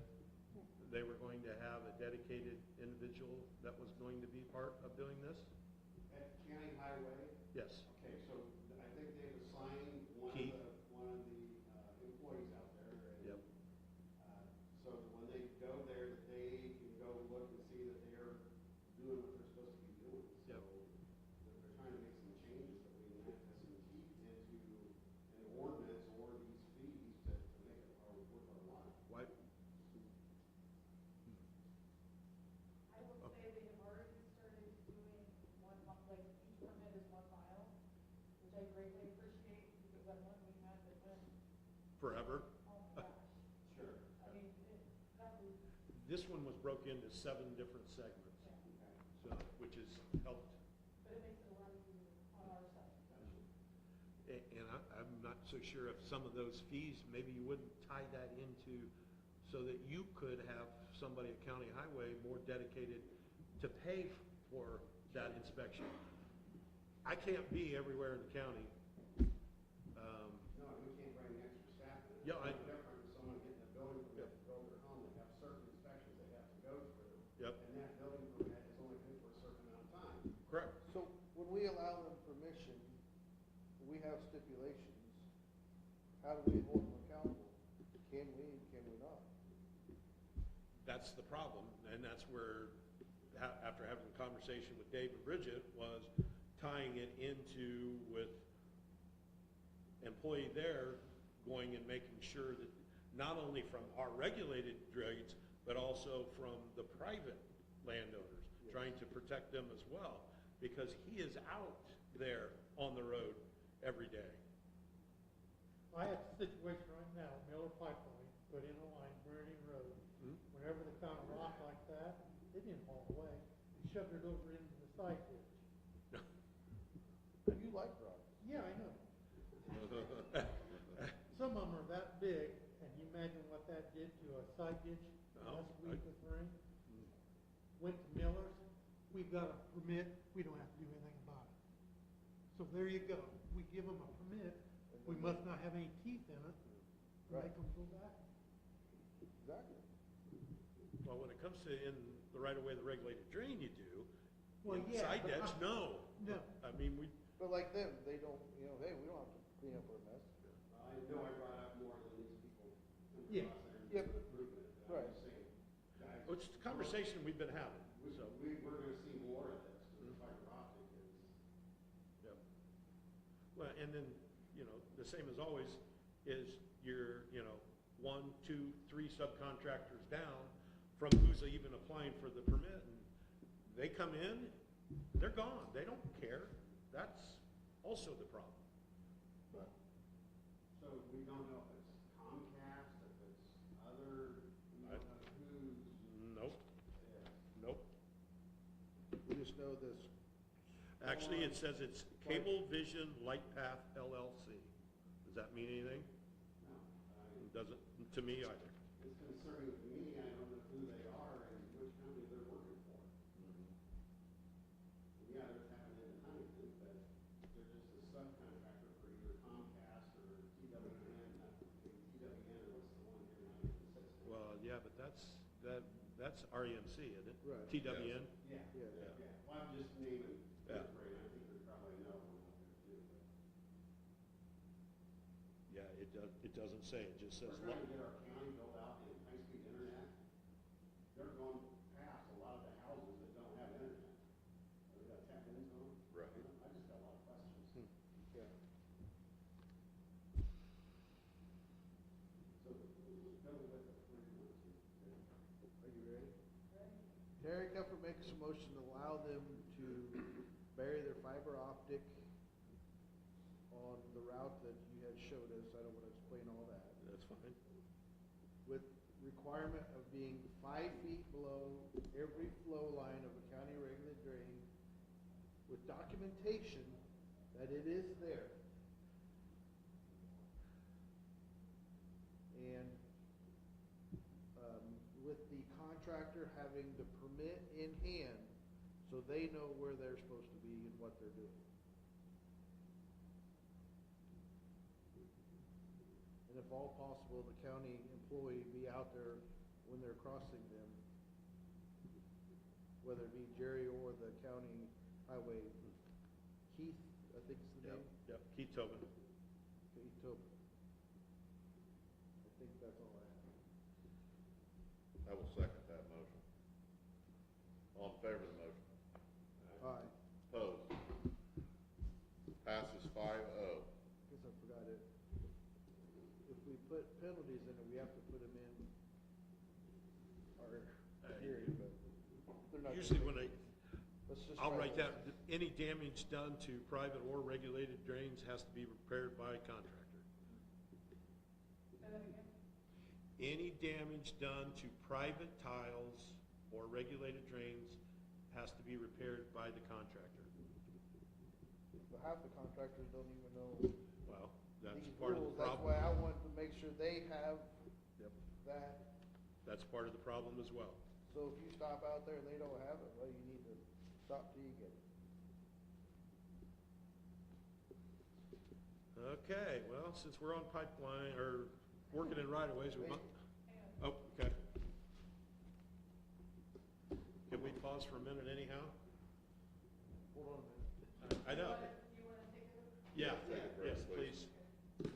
they were going to have a dedicated individual that was going to be part of doing this? at County Highway, Yes. okay, so I think they've assigned Keith? one of the employees out there. And, Yep. So that when they go there, that they can go look and see that they're doing what they're supposed to be doing. So Yep. they're trying to make some changes that we can have some teeth into an ordinance or these fees to make it worth our while. Why? I will say they have already started doing one they greatly appreciate, because that one we had that went, Forever. oh my gosh. Sure. I mean, that was, This one was broke into 7 different segments, yeah, so, which has helped. but it makes it a lot easier on our side. And I'm not so sure if some of those fees, maybe you wouldn't tie that into, so that you could have somebody at County Highway more dedicated to pay for that inspection. I can't be everywhere in the county. No, we can't bring extra staff in. Yeah, It's no different than someone getting a building permit to build their home. They have certain inspections they have to go through. Yep. And that building permit is only good for a certain amount of time. Correct. So when we allow them permission, we have stipulations. How do we hold them accountable? Can we not? That's the problem, and that's where, after having a conversation with Dave and Bridget, was tying it into with employee there going and making sure that not only from our regulated trades, but also from the private landowners, trying to protect them as well, because he is out there on the road every day. I have a situation right now, Miller Pipeline, put in a line, Meridian Road. Whenever they found a rock like that, they didn't haul it away. They shoved it over into the side ditch. You like rocks. Yeah, I know. Some of them are that big, and you imagine what that did to a side ditch last week with rain. Went to Miller's, we've got a permit, we don't have to do anything about it. So there you go, we give them a permit, we must not have any teeth in it, and make them go back. Exactly. Well, when it comes to in the right-of-way, the regulated drain, you do. Well, In yeah, Side but ditch, no. No. I mean, we, But like them, they don't, hey, we don't have to clean up our mess. I know I brought up more than these people. Yeah. Yep. Improvement, but I'm Right. just saying, guys. it's a conversation we've been having, so. We're gonna see more of this, because the fiber optic is. Yep. Well, and then, the same as always, is your, 1, 2, 3 subcontractors down from who's even applying for the permit, and they come in, they're gone, they don't care. That's also the problem. So we don't know if it's Comcast, if it's other, we don't know who's. Nope, Yeah. nope. We just know this. Actually, it says it's Cablevision Lightpath LLC. Does that mean anything? No, It doesn't, to me either. it's concerning to me, I don't know who they are and which company they're working for. Yeah, they're tapping into Huntington, but they're just a subcontractor for either Comcast or TWN, TWN was the one here in Huntington System. Well, yeah, but that's REMC, isn't it? Right. TWN? Yeah, Yeah. yeah, well, I'm just naming, Yeah. right, I think they probably know one out there too, but. Yeah, it doesn't say, it just says. We're trying to get our county built out in high-speed internet. They're going past a lot of the houses that don't have internet. They got tap ins on them. Right. I just got a lot of questions. Yeah. So, go with the three ones. Are you ready? Terry Keffer makes a motion to allow them to bury their fiber optic on the route that you had showed us. I don't want to explain all that. That's fine. With requirement of being 5 feet below every flow line of a county regulated drain, with documentation that it is there. And with the contractor having the permit in hand, so they know where they're supposed to be and what they're doing. And if all possible, the county employee be out there when they're crossing them, whether it be Jerry or the county highway. Keith, I think is the Yep, name? yep, Keith Tobin. Keith Tobin. I think that's all I have. I will second that motion. All in favor of the motion? Aye. Opposed? Passes 5-0. Guess I forgot it. If we put penalties in it, we have to put them in our hearing, but they're not. Usually when Let's just I'll try write this. that, any damage done to private or regulated drains has to be repaired by a contractor. Say that again? Any damage done to private tiles or regulated drains has to be repaired by the contractor. But half the contractors don't even know Well, that's these part of rules. the That's problem. why I wanted to make sure they have Yep. that. That's part of the problem as well. So if you stop out there and they don't have it, well, you need to stop till you get it. Okay, well, since we're on pipeline, or working in right of ways, we might, oh, okay. Can we pause for a minute anyhow? Hold on a minute. I know. You wanna take a look? Yeah, Take a break, yes, please. please.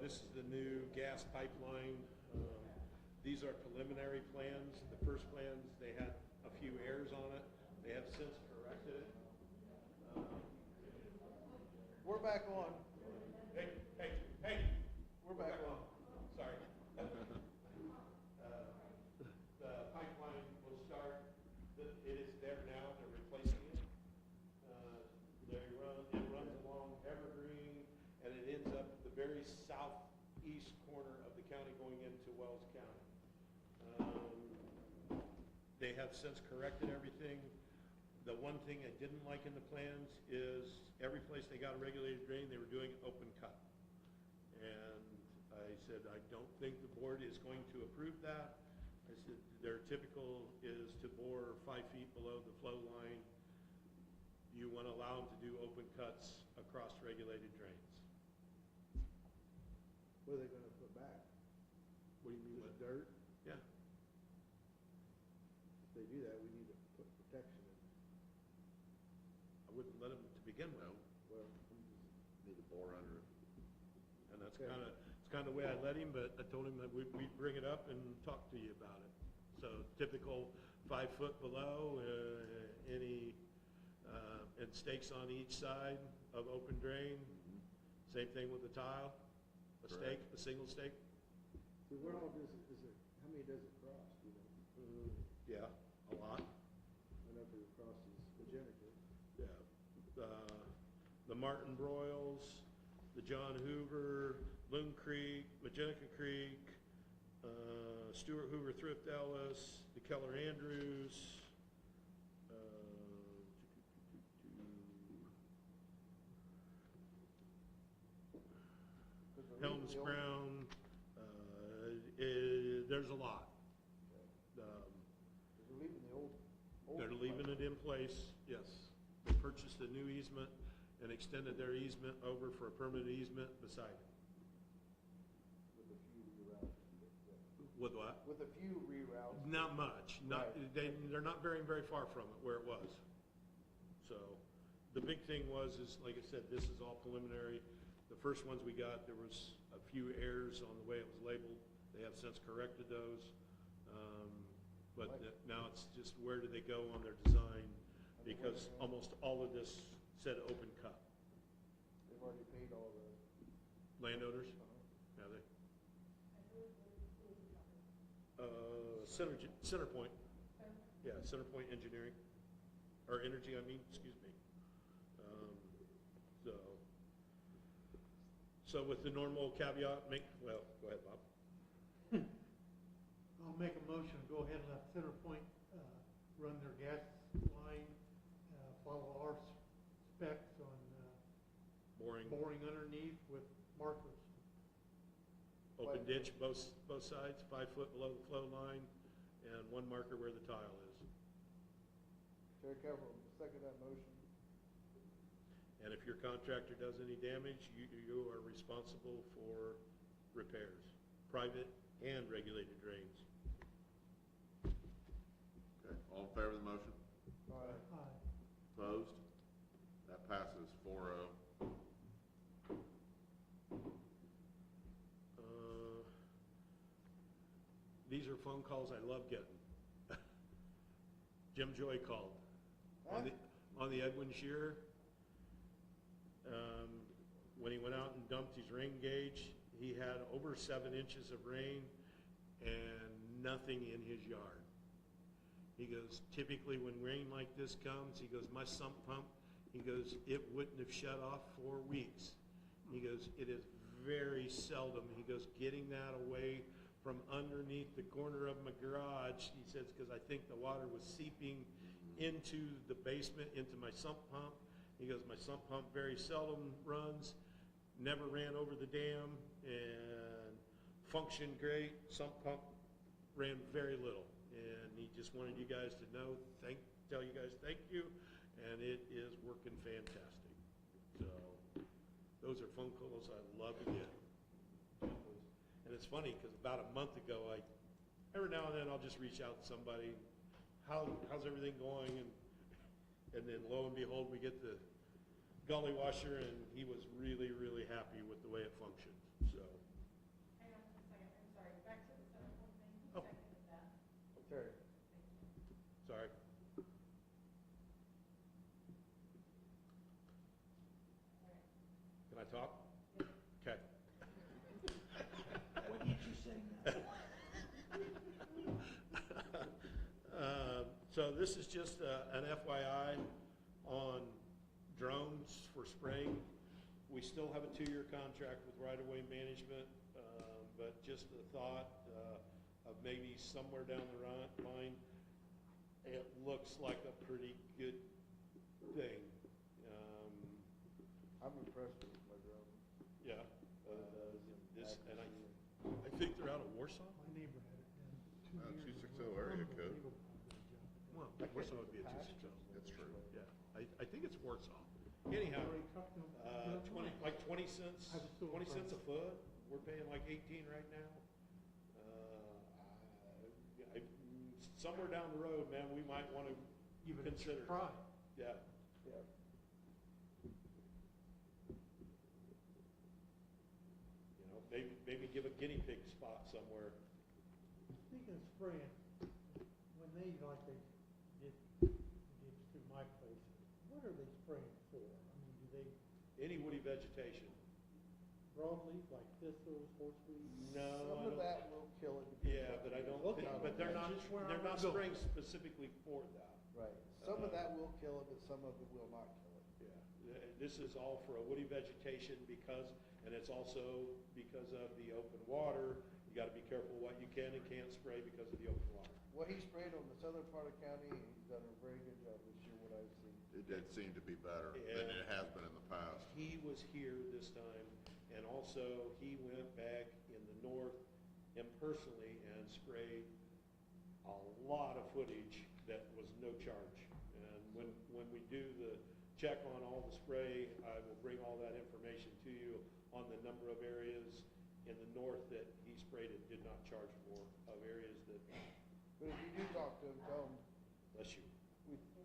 this is the new gas pipeline. These are preliminary plans. The first plans, they had a few errors on it. They have since corrected it. We're back on. Hey, We're back on. Sorry. The pipeline will start, it is there now, they're replacing it. It runs along Evergreen, and it ends up at the very southeast corner of the county going into Wells County. They have since corrected everything. The one thing I didn't like in the plans is every place they got a regulated drain, they were doing open cut. And I said, I don't think the board is going to approve that. I said, their typical is to bore 5 feet below the flow line. You want to allow them to do open cuts across regulated drains. What are they gonna put back? What do you mean? Just dirt? Yeah. If they do that, we need to put protection in. I wouldn't let them to begin with. Well, Need to bore under it. And that's Okay. it's kind of the way I let him, but I told him that we'd bring it up and talk to you about it. So typical 5 foot below, any, and stakes on each side of open drain. Same thing with the tile, a stake, a single stake. so where all does it, how many does it cross, you know? Yeah, a lot. I know if it crosses Magenta. Yeah. The Martin Broyles, the John Hoover, Loon Creek, Magenta Creek, Stuart Hoover Thrift Ellis, the Keller Andrews, Helms Brown, there's a lot. They're leaving the old. They're leaving it in place, yes. They purchased a new easement and extended their easement over for a permanent easement beside it. With a few reroutes. With what? With a few reroutes. Not much, not, Right. they're not very far from it where it was. So, the big thing was, like I said, this is all preliminary. The first ones we got, there was a few errors on the way it was labeled. They have since corrected those. But now it's just where do they go on their design? Because almost all of this said open cut. They've already paid all the. Landowners? Yeah, they. Center Point. Yeah, Center Point Engineering, or Energy, I mean, excuse me. So with the normal caveat, well, go ahead, Bob. I'll make a motion, to go ahead and let CenterPoint run their gas line, follow our specs on boring underneath with markers. Open ditch, both sides, 5 foot below the flow line, and 1 marker where the tile is. Terry Cavill, second that motion. And if your contractor does any damage, you are responsible for repairs, private and regulated drains. Okay, all in favor of the motion? Aye. Opposed? That passes 4-0. These are phone calls I love getting. Jim Joy called on the Edwin Shearer. When he went out and dumped his rain gauge, he had over 7 inches of rain and nothing in his yard. He goes, typically when rain like this comes, he goes, my sump pump, he goes, it wouldn't have shut off for weeks. He goes, it is very seldom. He goes, getting that away from underneath the corner of my garage, he says, because I think the water was seeping into the basement, into my sump pump. He goes, my sump pump very seldom runs, never ran over the dam, and functioned great. Sump pump ran very little. And he just wanted you guys to know, tell you guys thank you, and it is working fantastic. So, those are phone calls I love to get. And it's funny, because about a month ago, every now and then I'll just reach out to somebody, how's everything going? And then lo and behold, we get the gully washer, and he was really, really happy with the way it functioned. So talk? Okay. What did you say now? So this is just an FYI on drones for spraying. We still have a 2-year contract with right-of-way management, but just the thought of maybe somewhere down the line, it looks like a pretty good thing. I'm impressed with my drone. Yeah, this, and I think they're out of Warsaw? My neighbor had it done 2 years 260 ago. area code. Unbelievable. Well, I can't Warsaw would do be a the 260. That's true. Yeah, I think it's Warsaw. Anyhow, Already trucked them. 20 cents, I was so 20 cents a impressed. foot. We're paying like 18 right now. Somewhere down the road, man, we might want to Give it a consider. try. Yeah. Yeah. You know, maybe give a guinea pig spot somewhere. Speaking of spraying, when they, like they did through my place, what are they spraying for? I mean, do they Any woody vegetation. broadleaf, like thistles, horseweed? No, Some I of don't. that will kill it. Yeah, but I don't think, but they're not Just where I'm going. spraying specifically for that. Right. Some of that will kill it, but some of it will not kill it. Yeah, this is all for a woody vegetation because, and it's also because of the open water. You gotta be careful what you can and can't spray because of the open water. What he sprayed on the southern part of county, he's done a very good job this year, what I've seen. It did seem to be better than Yeah. it has been in the past. He was here this time, and also he went back in the north and personally and sprayed a lot of footage that was no charge. And when we do the check on all the spray, I will bring all that information to you on the number of areas in the north that he sprayed and did not charge for, of areas that, But if you do talk to him, tell him, bless you.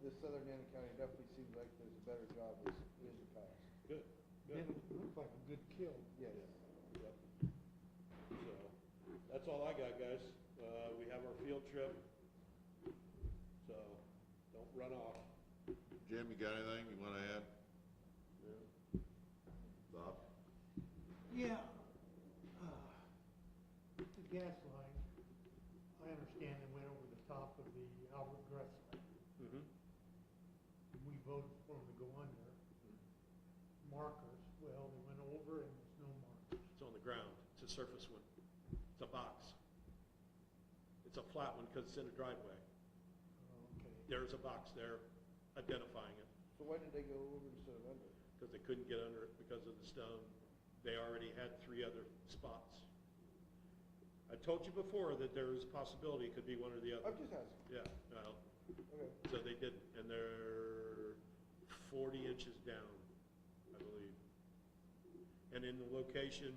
this southern end of county definitely seems like there's a better job as in the past. Good, It good. looks like a good kill. Yes. Yep. So, that's all I got, guys. We have our field trip, so don't run off. Jim, you got anything you wanna add? Bob? Yeah. The gas line, I understand they went over the top of the Albert Gress line. Mm-hmm. We voted for them to go under. Markers, well, they went over and there's no markers. It's on the ground. It's a surface one. It's a box. It's a flat one because it's in a driveway. Okay. There's a box there identifying it So why did they go over instead of under? because they couldn't get under it because of the stone. They already had 3 other spots. I told you before that there was a possibility it could be one or the other. I'm just asking. Yeah, well, Okay. so they didn't, and they're 40 inches down, I believe. And in the location,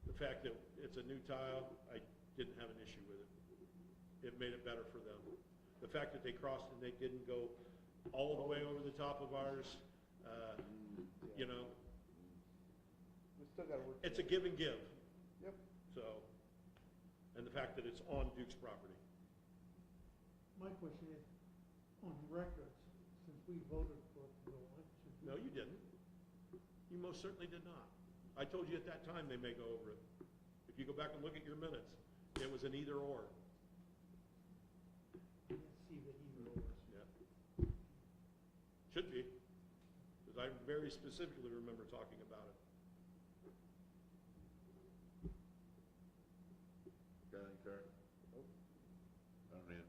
the fact that it's a new tile, I didn't have an issue with it. It made it better for them. The fact that they crossed and they didn't go all the way over the top of ours, you know, We still gotta work. it's a give and give, Yep. so. And the fact that it's on Duke's property. My question is, on records, since we voted for it to go on, should we? No, you didn't. You most certainly did not. I told you at that time they may go over it. If you go back and look at your minutes, it was an either or. I didn't see the either ors. Yeah. Should be, because I very specifically remember talking about it. Got anything, Terry? Nope. I don't need,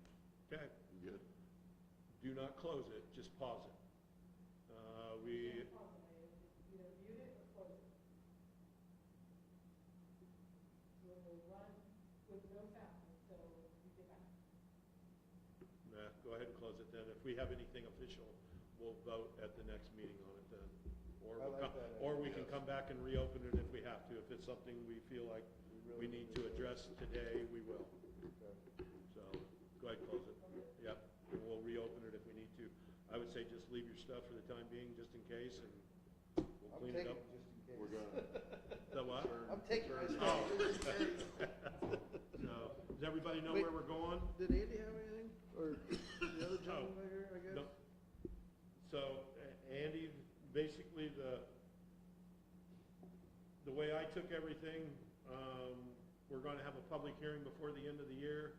Okay, you good? do not close it, just pause it. We, Either mute it or close it. So it will run with no sound until you get back. nah, go ahead and close it then. If we have anything official, we'll vote at the next meeting on it then. Or I we'll like come- that Or we idea. can come back and reopen it if we have to. If it's something we feel like we need to address today, we will. Okay. So, go ahead and close it. Yep, and we'll reopen it if we need to. I would say just leave your stuff for the time being, just in case, and we'll I'm clean it taking up. it just in case. We're gonna. The what? I'm taking my Oh. stuff just in case. So, does everybody know Wait. where we're going? Did Andy have anything? Or the other gentleman right here, I guess? No. So, Andy, basically took everything, we're gonna have a public hearing before the end of the year,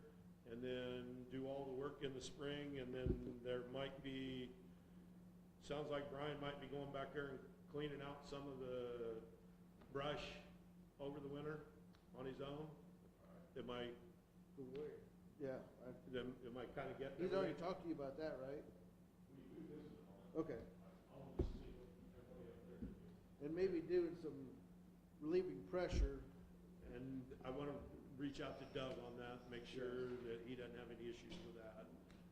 and then do all the work in the spring, and then there might be, sounds like Brian might be going back there and cleaning out some of the brush over the winter on his own. It might, Yeah, it might kinda get. he's already talked to you about that, right? Okay. And maybe doing some relieving pressure. And I wanna reach out to Doug on that, make sure that he doesn't have any issues with that,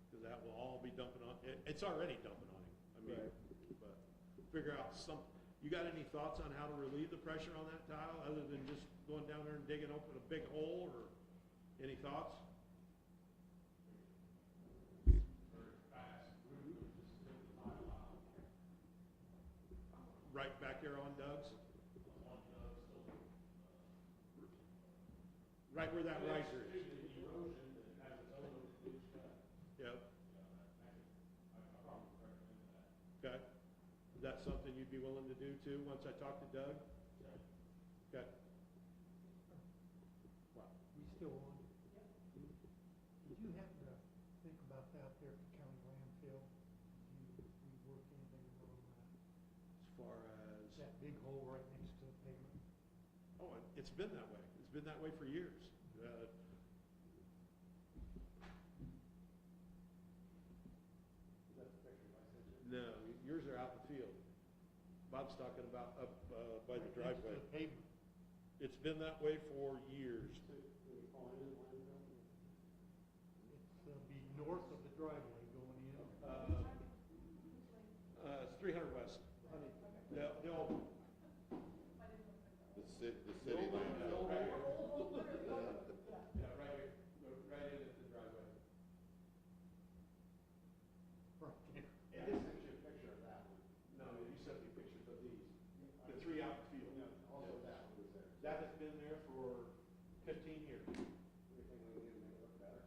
cause that will all be dumping on, it's already dumping on him. I mean, Right. but figure out you got any thoughts on how to relieve the pressure on that tile, other than just going down there and digging open a big hole, or any thoughts? Right back there on Doug's? Right where that riser is. Yep. Okay. Is that something you'd be willing to do too, once I talk to Doug? Okay. Wow. We still on? Did you happen to think about that there at the county landfill? Did you work anything on that? As far as, That big hole right next to the pavement? oh, it's been that way. It's been that way for years. Is that the picture I sent you? No, yours are out in the field. Bob's talking about up by the Right next to driveway. the pavement. It's been that way for years. When you fall into the landfill? It's be north of the driveway going in. It's 300 West. The old, The city land. yeah, right here. Yeah, right here, right in at the driveway. Right there. Yeah, I sent you a picture of that one. No, you sent me pictures of these, the three out in the field. No, also that one was there. That has been there for 15 years. Anything we can do to make it look better?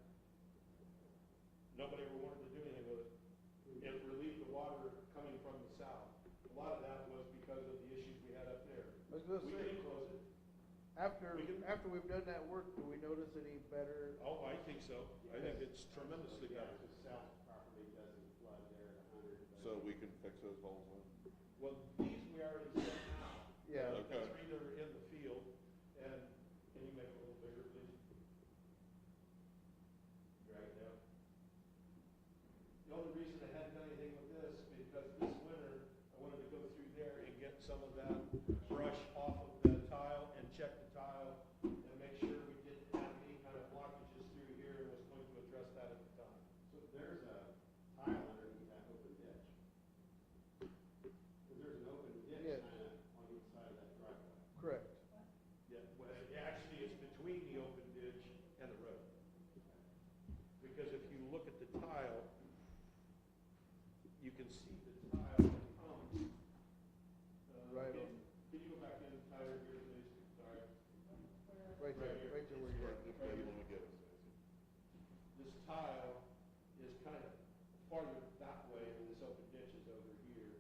Nobody ever wanted to do anything with it. It relieved the water coming from the south. A lot of that was because of the issues we had up there. I was gonna We say, can close it. after we've done that work, do we notice any better? Oh, I think so. I think it's tremendously Yeah, better. the south property doesn't flood there at 100. but- So we can fix those holes in. Well, these we already set out. Yeah. The Okay. three that are in the field, and can you make it a little bigger, please? Right now. The only reason I hadn't done anything with this, because this winter, I wanted to go through there and get some of that brush off of the tile and check the tile and make sure we didn't have any kind of blockages through here, and was going to address that at the time. So there's a tile underneath that open ditch. Because there's an open ditch Yeah. kind of on each side of that driveway. Correct. Yeah, well, actually, it's between the open ditch and the road. Because if you look at the tile, you can see the tile comes. Right can- on. Can you go back in, Tyler, here, please? Sorry. Right there, right there where you're at. Which way you wanna get it, Stacy? This tile is kind of farther that way, and this open ditch is over here.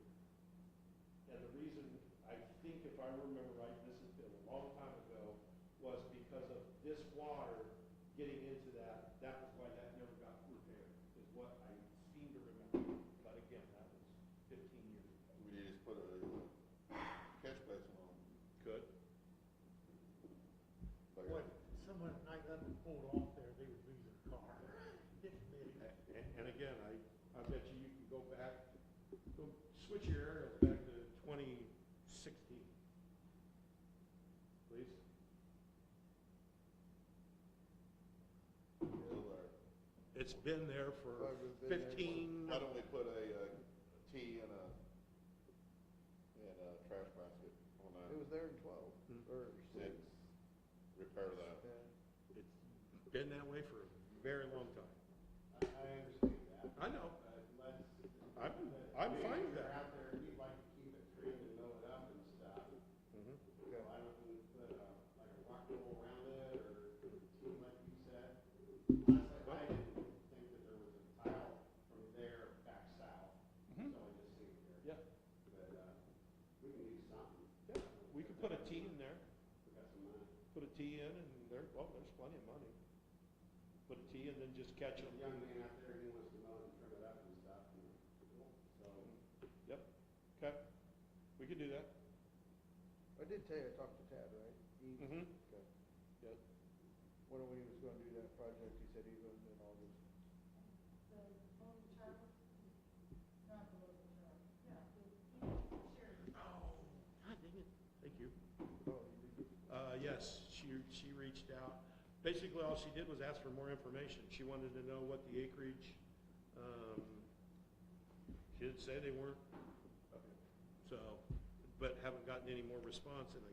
And the reason, I think if I remember right, this has been a long time ago, was because of this water getting into that, that was why that never got repaired, is what I seem to remember. But again, that was 15 years ago. We need to just put a catch basin on. Could. Like Boy, someone at night let them pull it off there, they would lose their car. It's big. And again, I bet you can go back, switch your aerials back to 2016. Please. Still there. It's been there for Well, it's been there. 15. Why don't we put a T and a trash basket on that? It was there in 12, or 6. Repair that. Yeah. It's been that way for a very long time. I understand that. I know. But let's. I'm fine with You're that. out there, you'd like to keep it trimmed and mow it up and stuff. Mhm. So I don't know, if we put like a rock wool around it or put a team like you said. Honestly, I didn't think that there was a tile from there back south. Mhm. So I just see it here. Yeah. But, we can use something. Yeah, we could put a T in there. well, there's plenty of money. Put a T and then just catch There's them. a young man out there, he wants to mow it and trim it up and stuff, and so. Yep, okay, we could do that. I did tell you, I talked to Tad, right? Mm-hmm. Okay. Yep. When he was gonna do that project, he said he was gonna do it in August. The local Charlie, not the local Charlie, yeah, the Sherry. Oh, God dang it, thank you. Oh, you did? Yes, she reached out. Basically, all she did was ask for more information. She wanted to know what the acreage, she did say they weren't, so, but haven't gotten any more response, and I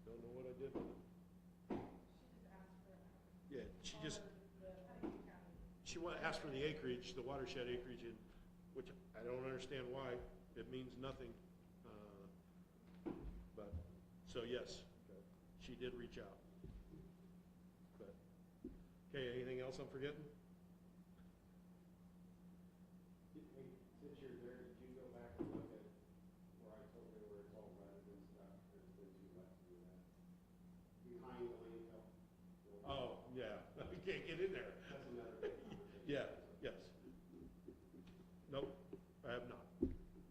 don't know what I did with it. She just asked for. Yeah, The Huntington County. she asked for the acreage, the watershed acreage, which I don't understand why. It means nothing. But, so yes, she did reach out. But, okay, anything else I'm forgetting? Hey, since you're there, did you go back and look at where I told you where it's all rutted and stuff? There's been too much to do that. Behind the landfill. Oh, yeah, I can't get in there. That's another big conversation. Yeah, yes. Nope, I have not.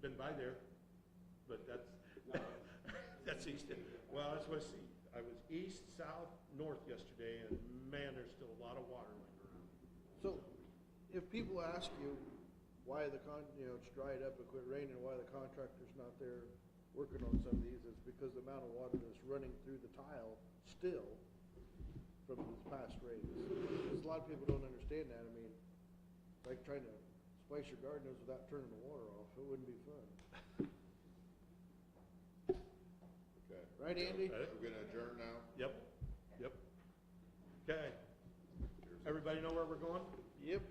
Been by there, but that's, that's east. Well, that's what I was east, south, north yesterday, and man, there's still a lot of water laying around. So, if people ask you why it's dried up and quit raining, why the contractor's not there working on some of these, it's because the amount of water that's running through the tile still from this past rains. Because a lot of people don't understand that. I mean, like trying to splice your gardeners without turning the water off, it wouldn't be fun. Okay. Right, Andy? We're gonna adjourn now? Yep, yep. Okay. Everybody know where we're going? Yep.